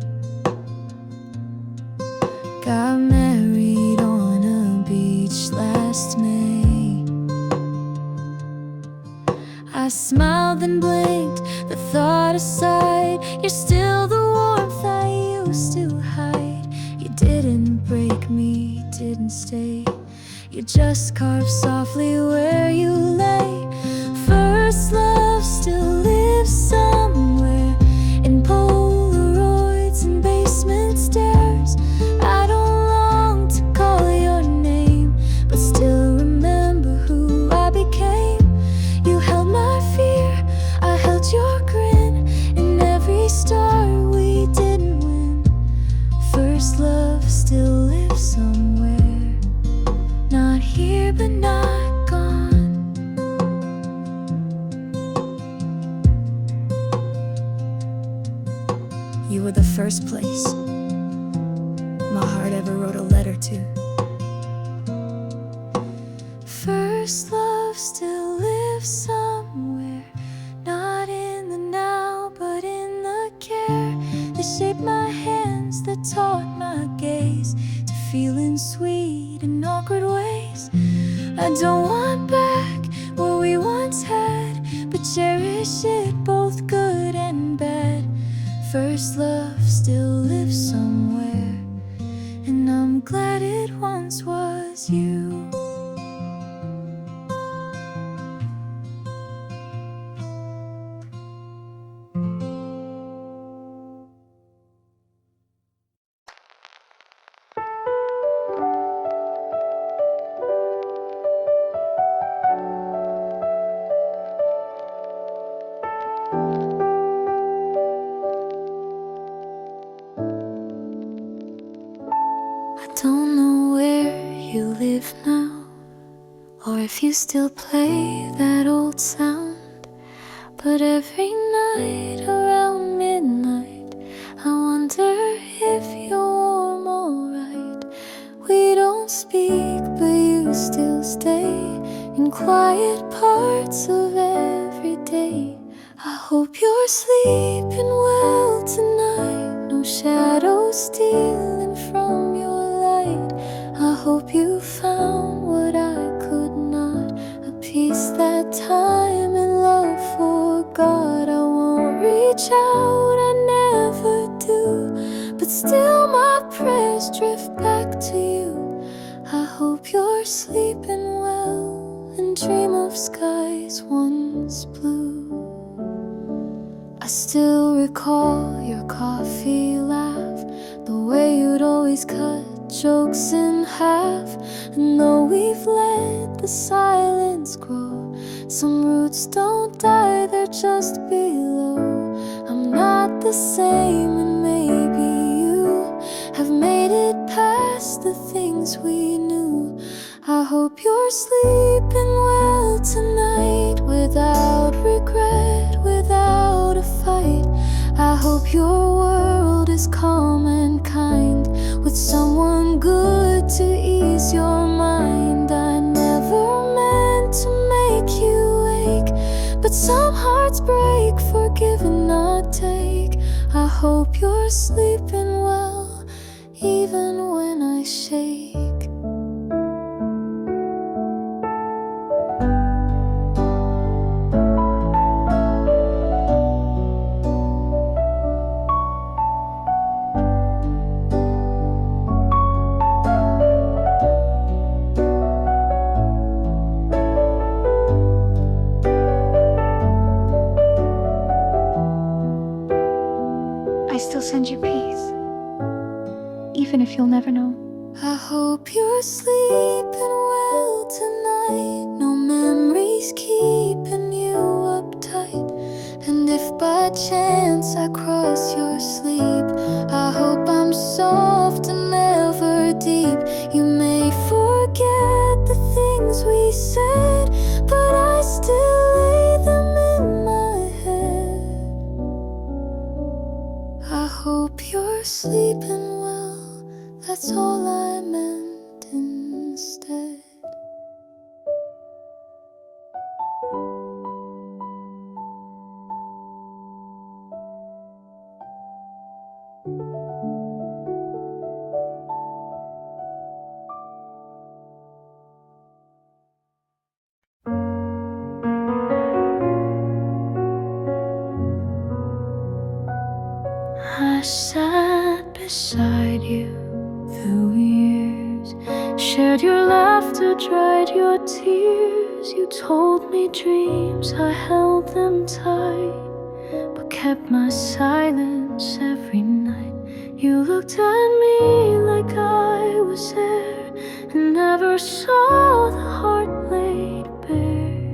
got married on a beach last May. I smiled and blinked, the thought aside. You're still the warmth I used to hide. You didn't break me, didn't stay. You just carved softly where you lay. First love still lives somewhere, in Polaroids and basement stairs. I don't long to call your name, but still remember who I became. You held my fear, I held your grin, and every star we didn't win. First love still lives were the first place my heart ever wrote a letter to. First love still lives somewhere, not in the now, but in the care that shaped my hands, that taught my gaze to feeling sweet in awkward ways. I don't want back what we once had, but cherish it, both good and bad. First love still lives somewhere, and I'm glad it once was you. I don't know where you live now, or if you still play that old sound, but every night around midnight I wonder if you're warm alright. We don't speak, but you still stay in quiet parts of every day. I hope you're sleeping well tonight, no shadows stealing from your light. I hope you found what I could not, a peace that time and love forgot. I won't reach out, I never do, but still my prayers drift back to you. I hope you're sleeping well and dream of skies once blue. I still recall your coffee laugh, the way you'd always cut jokes in half. And though we've let the silence grow, some roots don't die, they're just below. I'm not the same, and maybe you have made it past the things we knew. I hope you're sleeping well tonight, without regret, without a fight. I hope your world is calm and kind, with someone good to ease your mind. I never meant to make you ache, but some hearts break for give and not take. I hope you're sleeping well, even when I shake. I still send you peace, even if you'll never know. I hope you're sleeping well tonight, no memories keeping you uptight. And if by chance I cross your sleep, I hope I'm soft and never deep. You may forget the things we said, but I still lay them in my head. I hope you're sleeping well, that's all I meant instead. I sat beside you through years, shared your laughter, dried your tears. You told me dreams, I held them tight, but kept my silence every night. You looked at me like I was there, and never saw the heart laid bare.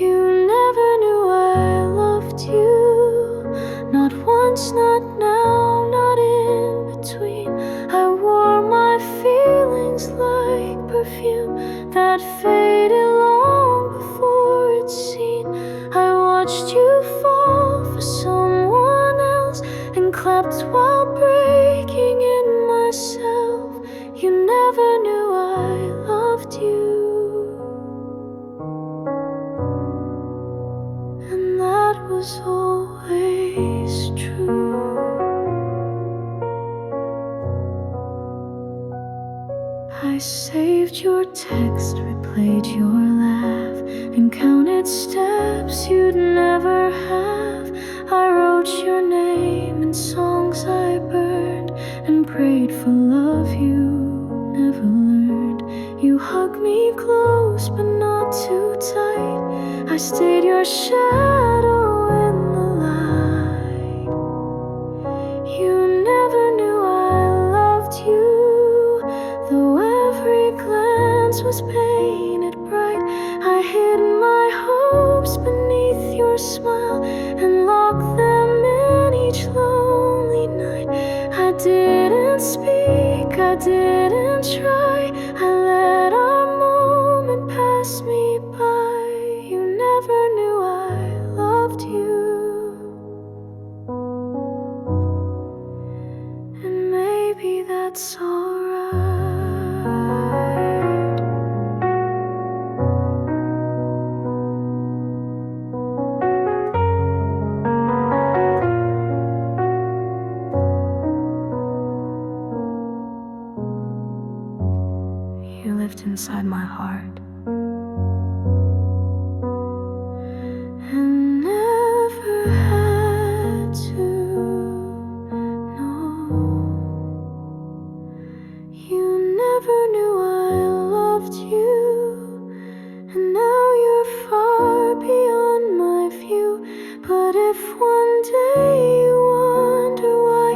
You never knew I loved you, not once, not now, not in between. I wore my feelings like perfume that faded long before it's seen. I watched you fall for someone else, was always true. I saved your text, replayed your laugh, and counted steps you'd never have. I wrote your name in songs I burned, and prayed for love you never learned. You hugged me close but not too tight. I stayed your shadow in the light. You never knew I loved you, though every glance was painted bright. I hid my hopes beneath your smile and locked them in each lonely night. I didn't speak, I didn't try. I let our moment pass me by. You never knew I loved you, and maybe that's alright. You lived inside my heart and never had to know. You never knew I loved you, and now you're far beyond my view. But if one day you wonder why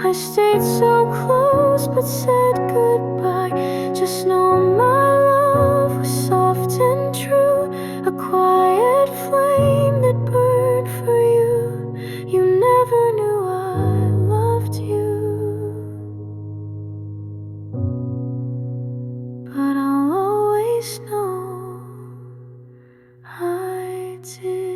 I stayed so close but said goodbye, just know my love was soft and true, a quiet flame that burned for you. You never knew I loved you, but I'll always know I did.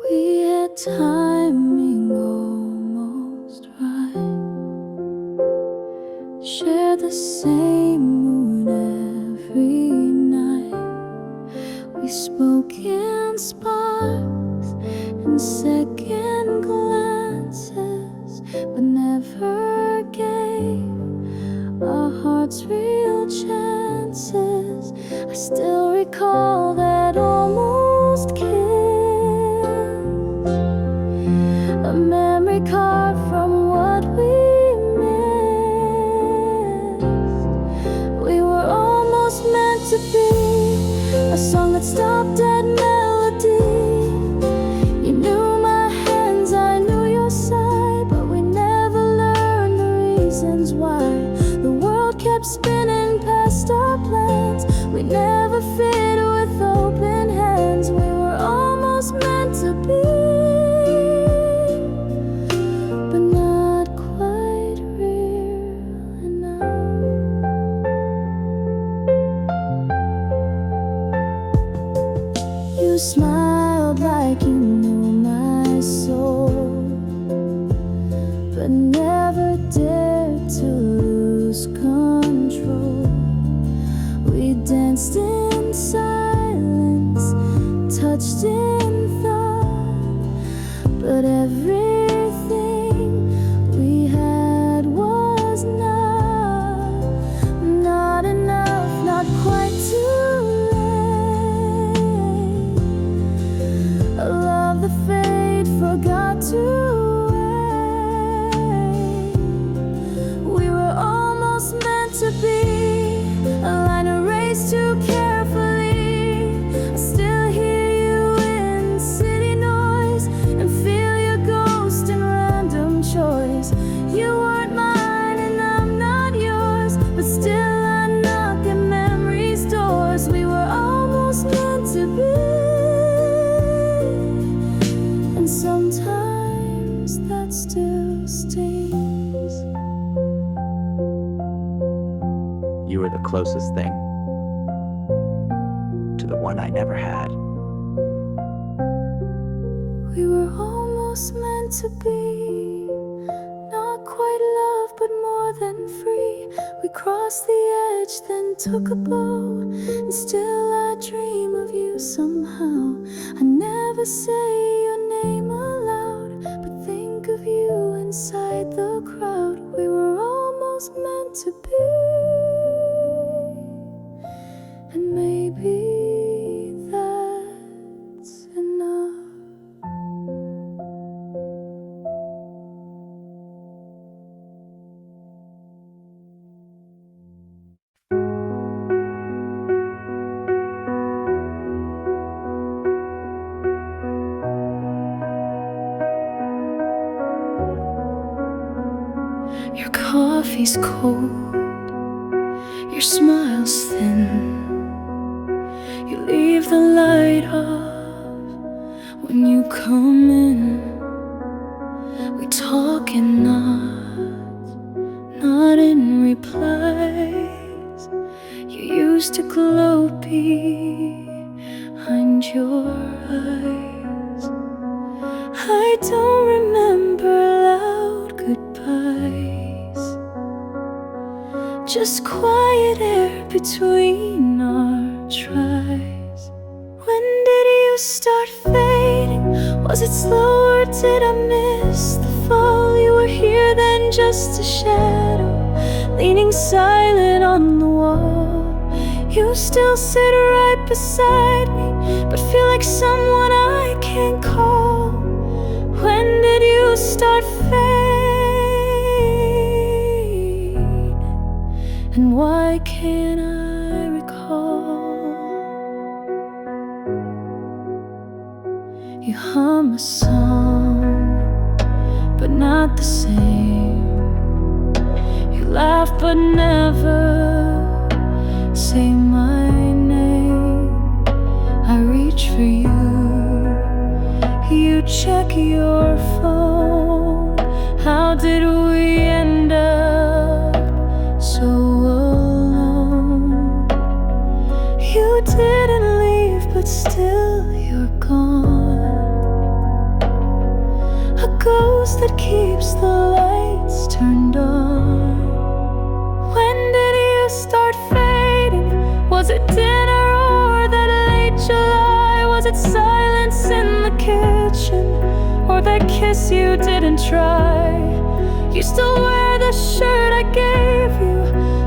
We had timing almost right, shared the same mood every night. We spoke in sparks and second glances, but never gave our hearts real chances. I still recall that almost kiss, a memory carved from what we missed. We were almost meant to be a song that stopped at melody. You knew my hands, I knew your side, but we never learned the reasons why. The world kept spinning past our plans. We never fit with open hands. We were almost meant to be, but not quite real enough. You smiled like you knew my soul, but never dared to lose control. We danced in silence, touched in thought, but everything we had was not enough, not quite too late. A love the fate forgot to wait. We were almost meant to be, a line erased too carefully. I still hear you in city noise and feel your ghost closest thing to the one I never had. We were almost meant to be, not quite love, but more than free. We crossed the edge, then took a bow, and still I dream of you somehow. I never say your name aloud, but think of you inside the crowd. We were almost meant to be, and maybe that's enough. Your coffee's cold, your smile's thin. You leave the light off when you come in. We talk in not in replies. You used to glow behind your eyes. I don't remember loud goodbyes, just quiet air between our tries. When did you start fading? Was it slow or did I miss the fall? You were here then, just a shadow, leaning silent on the wall. You still sit right beside me, but feel like someone I can't call. When did you start fading? And why can't I recall? You hum a song, but not the same. You laugh but never say my name. I reach for you, you check your phone. How did we end up so alone? You didn't leave, but still you're gone. A ghost that keeps the lights turned on. When did you start fading? Was it dinner or that late July? Was it silence in the kitchen, or that kiss you didn't try? You still wear the shirt I gave you,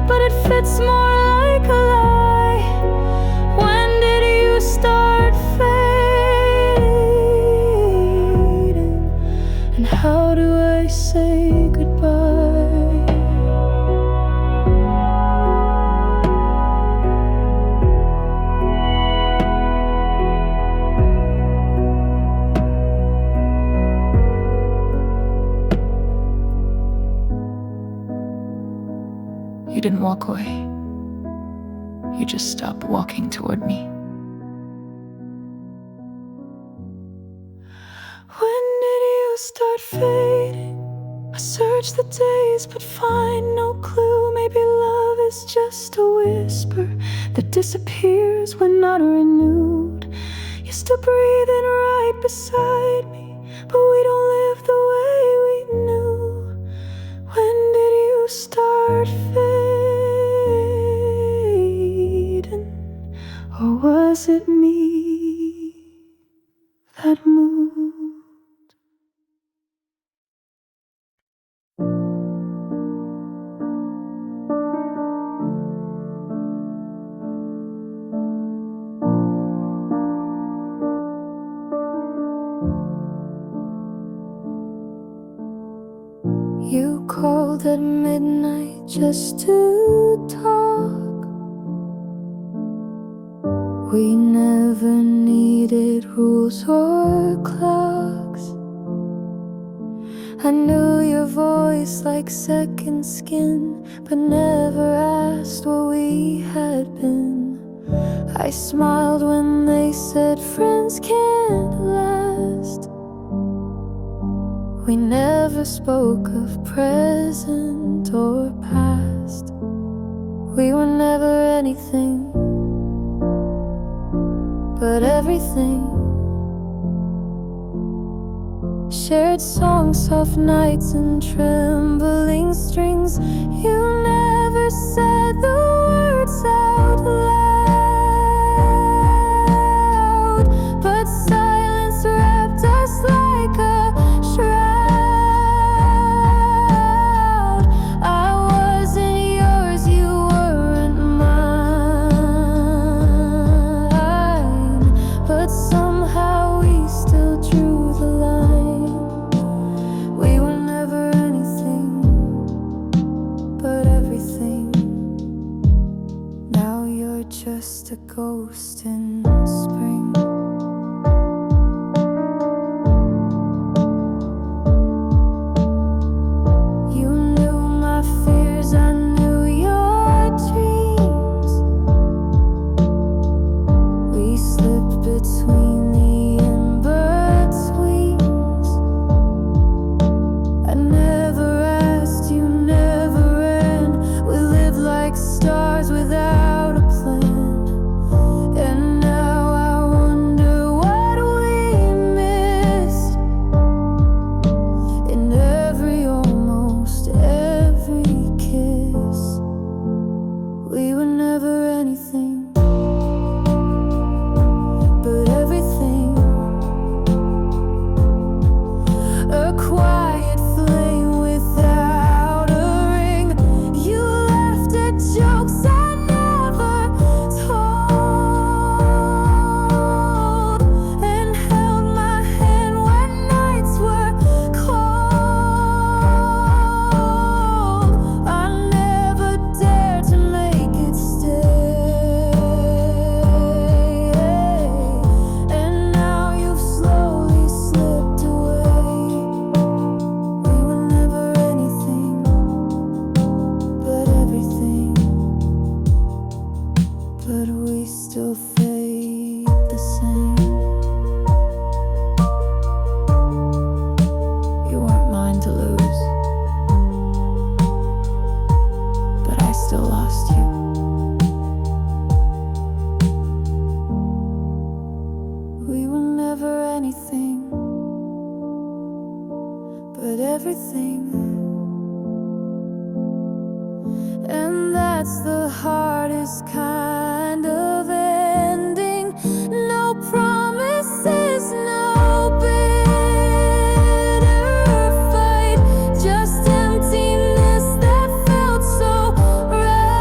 but it fits more like a lie. When did you start fading? And how do I say goodbye? You didn't walk away. You just stopped walking toward me. When did you start fading? I search the days but find no clue. Maybe love is just a whisper that disappears when not renewed. You're still breathing right beside me, but we don't live the way we knew. When did you start fading? Or was it me that moved? You called at midnight just to talk. We never needed rules or clocks. I knew your voice like second skin, but never asked what we had been. I smiled when they said friends can't last. We never spoke of present or past. We were never anything, but everything. Shared songs, soft nights, and trembling strings. You never said the words out loud, but silence wrapped us like a shroud. I wasn't yours, you weren't mine, but somehow we still drew the line. We were never anything, but everything. Now you're just a ghost in spring. You knew my fears, I knew your dreams. We slipped between the in-betweens. I never asked, you never ran. We lived like stars without a plan. And now I wonder what we missed in every, almost every kiss. We were never anything, but everything. A quiet flame without a ring. You laughed at jokes I never told, and held my hand when nights were cold. I never dared to make it stay, and now you've slowly slipped away. We were never anything, but everything. But we still fade the same. You weren't mine to lose, but I still lost you. We were never anything, but everything. And that's the hardest kind of ending. No promises, no bitter fight, just emptiness that felt so right.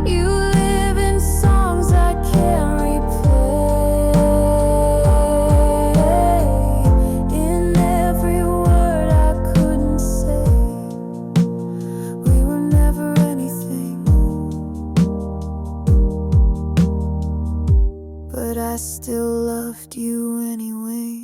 You live in songs I can't replay, in every word I couldn't say. We were never anything, but I still loved you anyway.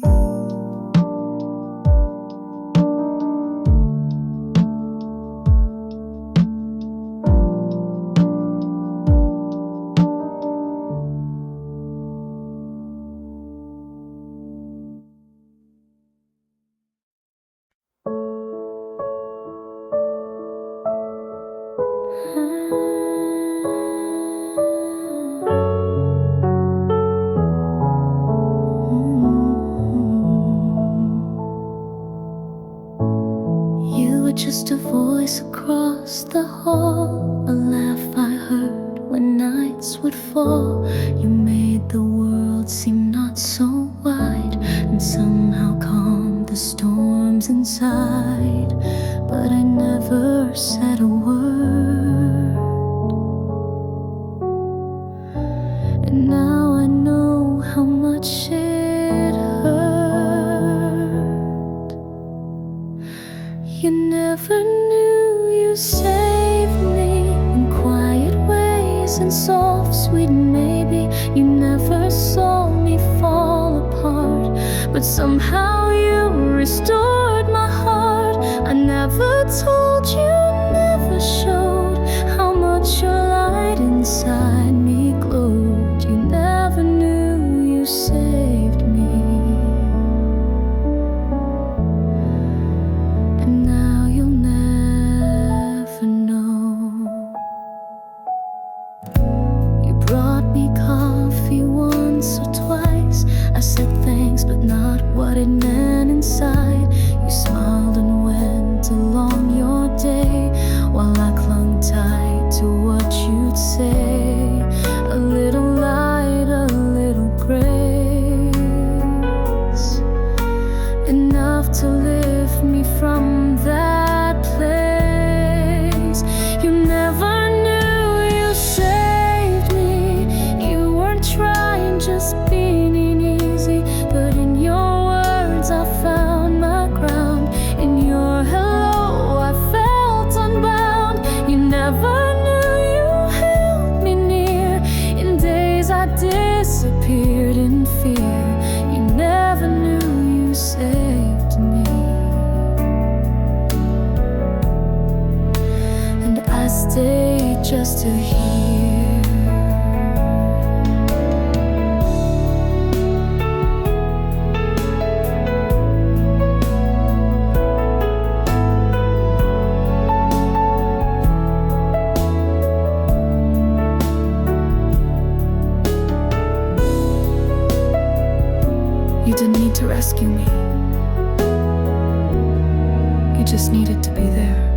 You were just a voice across the hall, a laugh I heard when nights would fall. You made the world seem not so wide, and somehow calmed the storms inside. But I never said a word, and now I know how much it hurt. You never knew you saved me in quiet ways and soft, sweet maybe. You never saw me fall apart, but somehow you restored my heart. I never told you, never showed how much your light inside me glowed. You never knew you saved me. And now you'll never been easy, but in your words I found my ground. In your hello I felt unbound. You never knew you held me near. In days I disappeared in fear. You never knew you saved me. And I stayed just to hear. You didn't need to rescue me. You just needed to be there.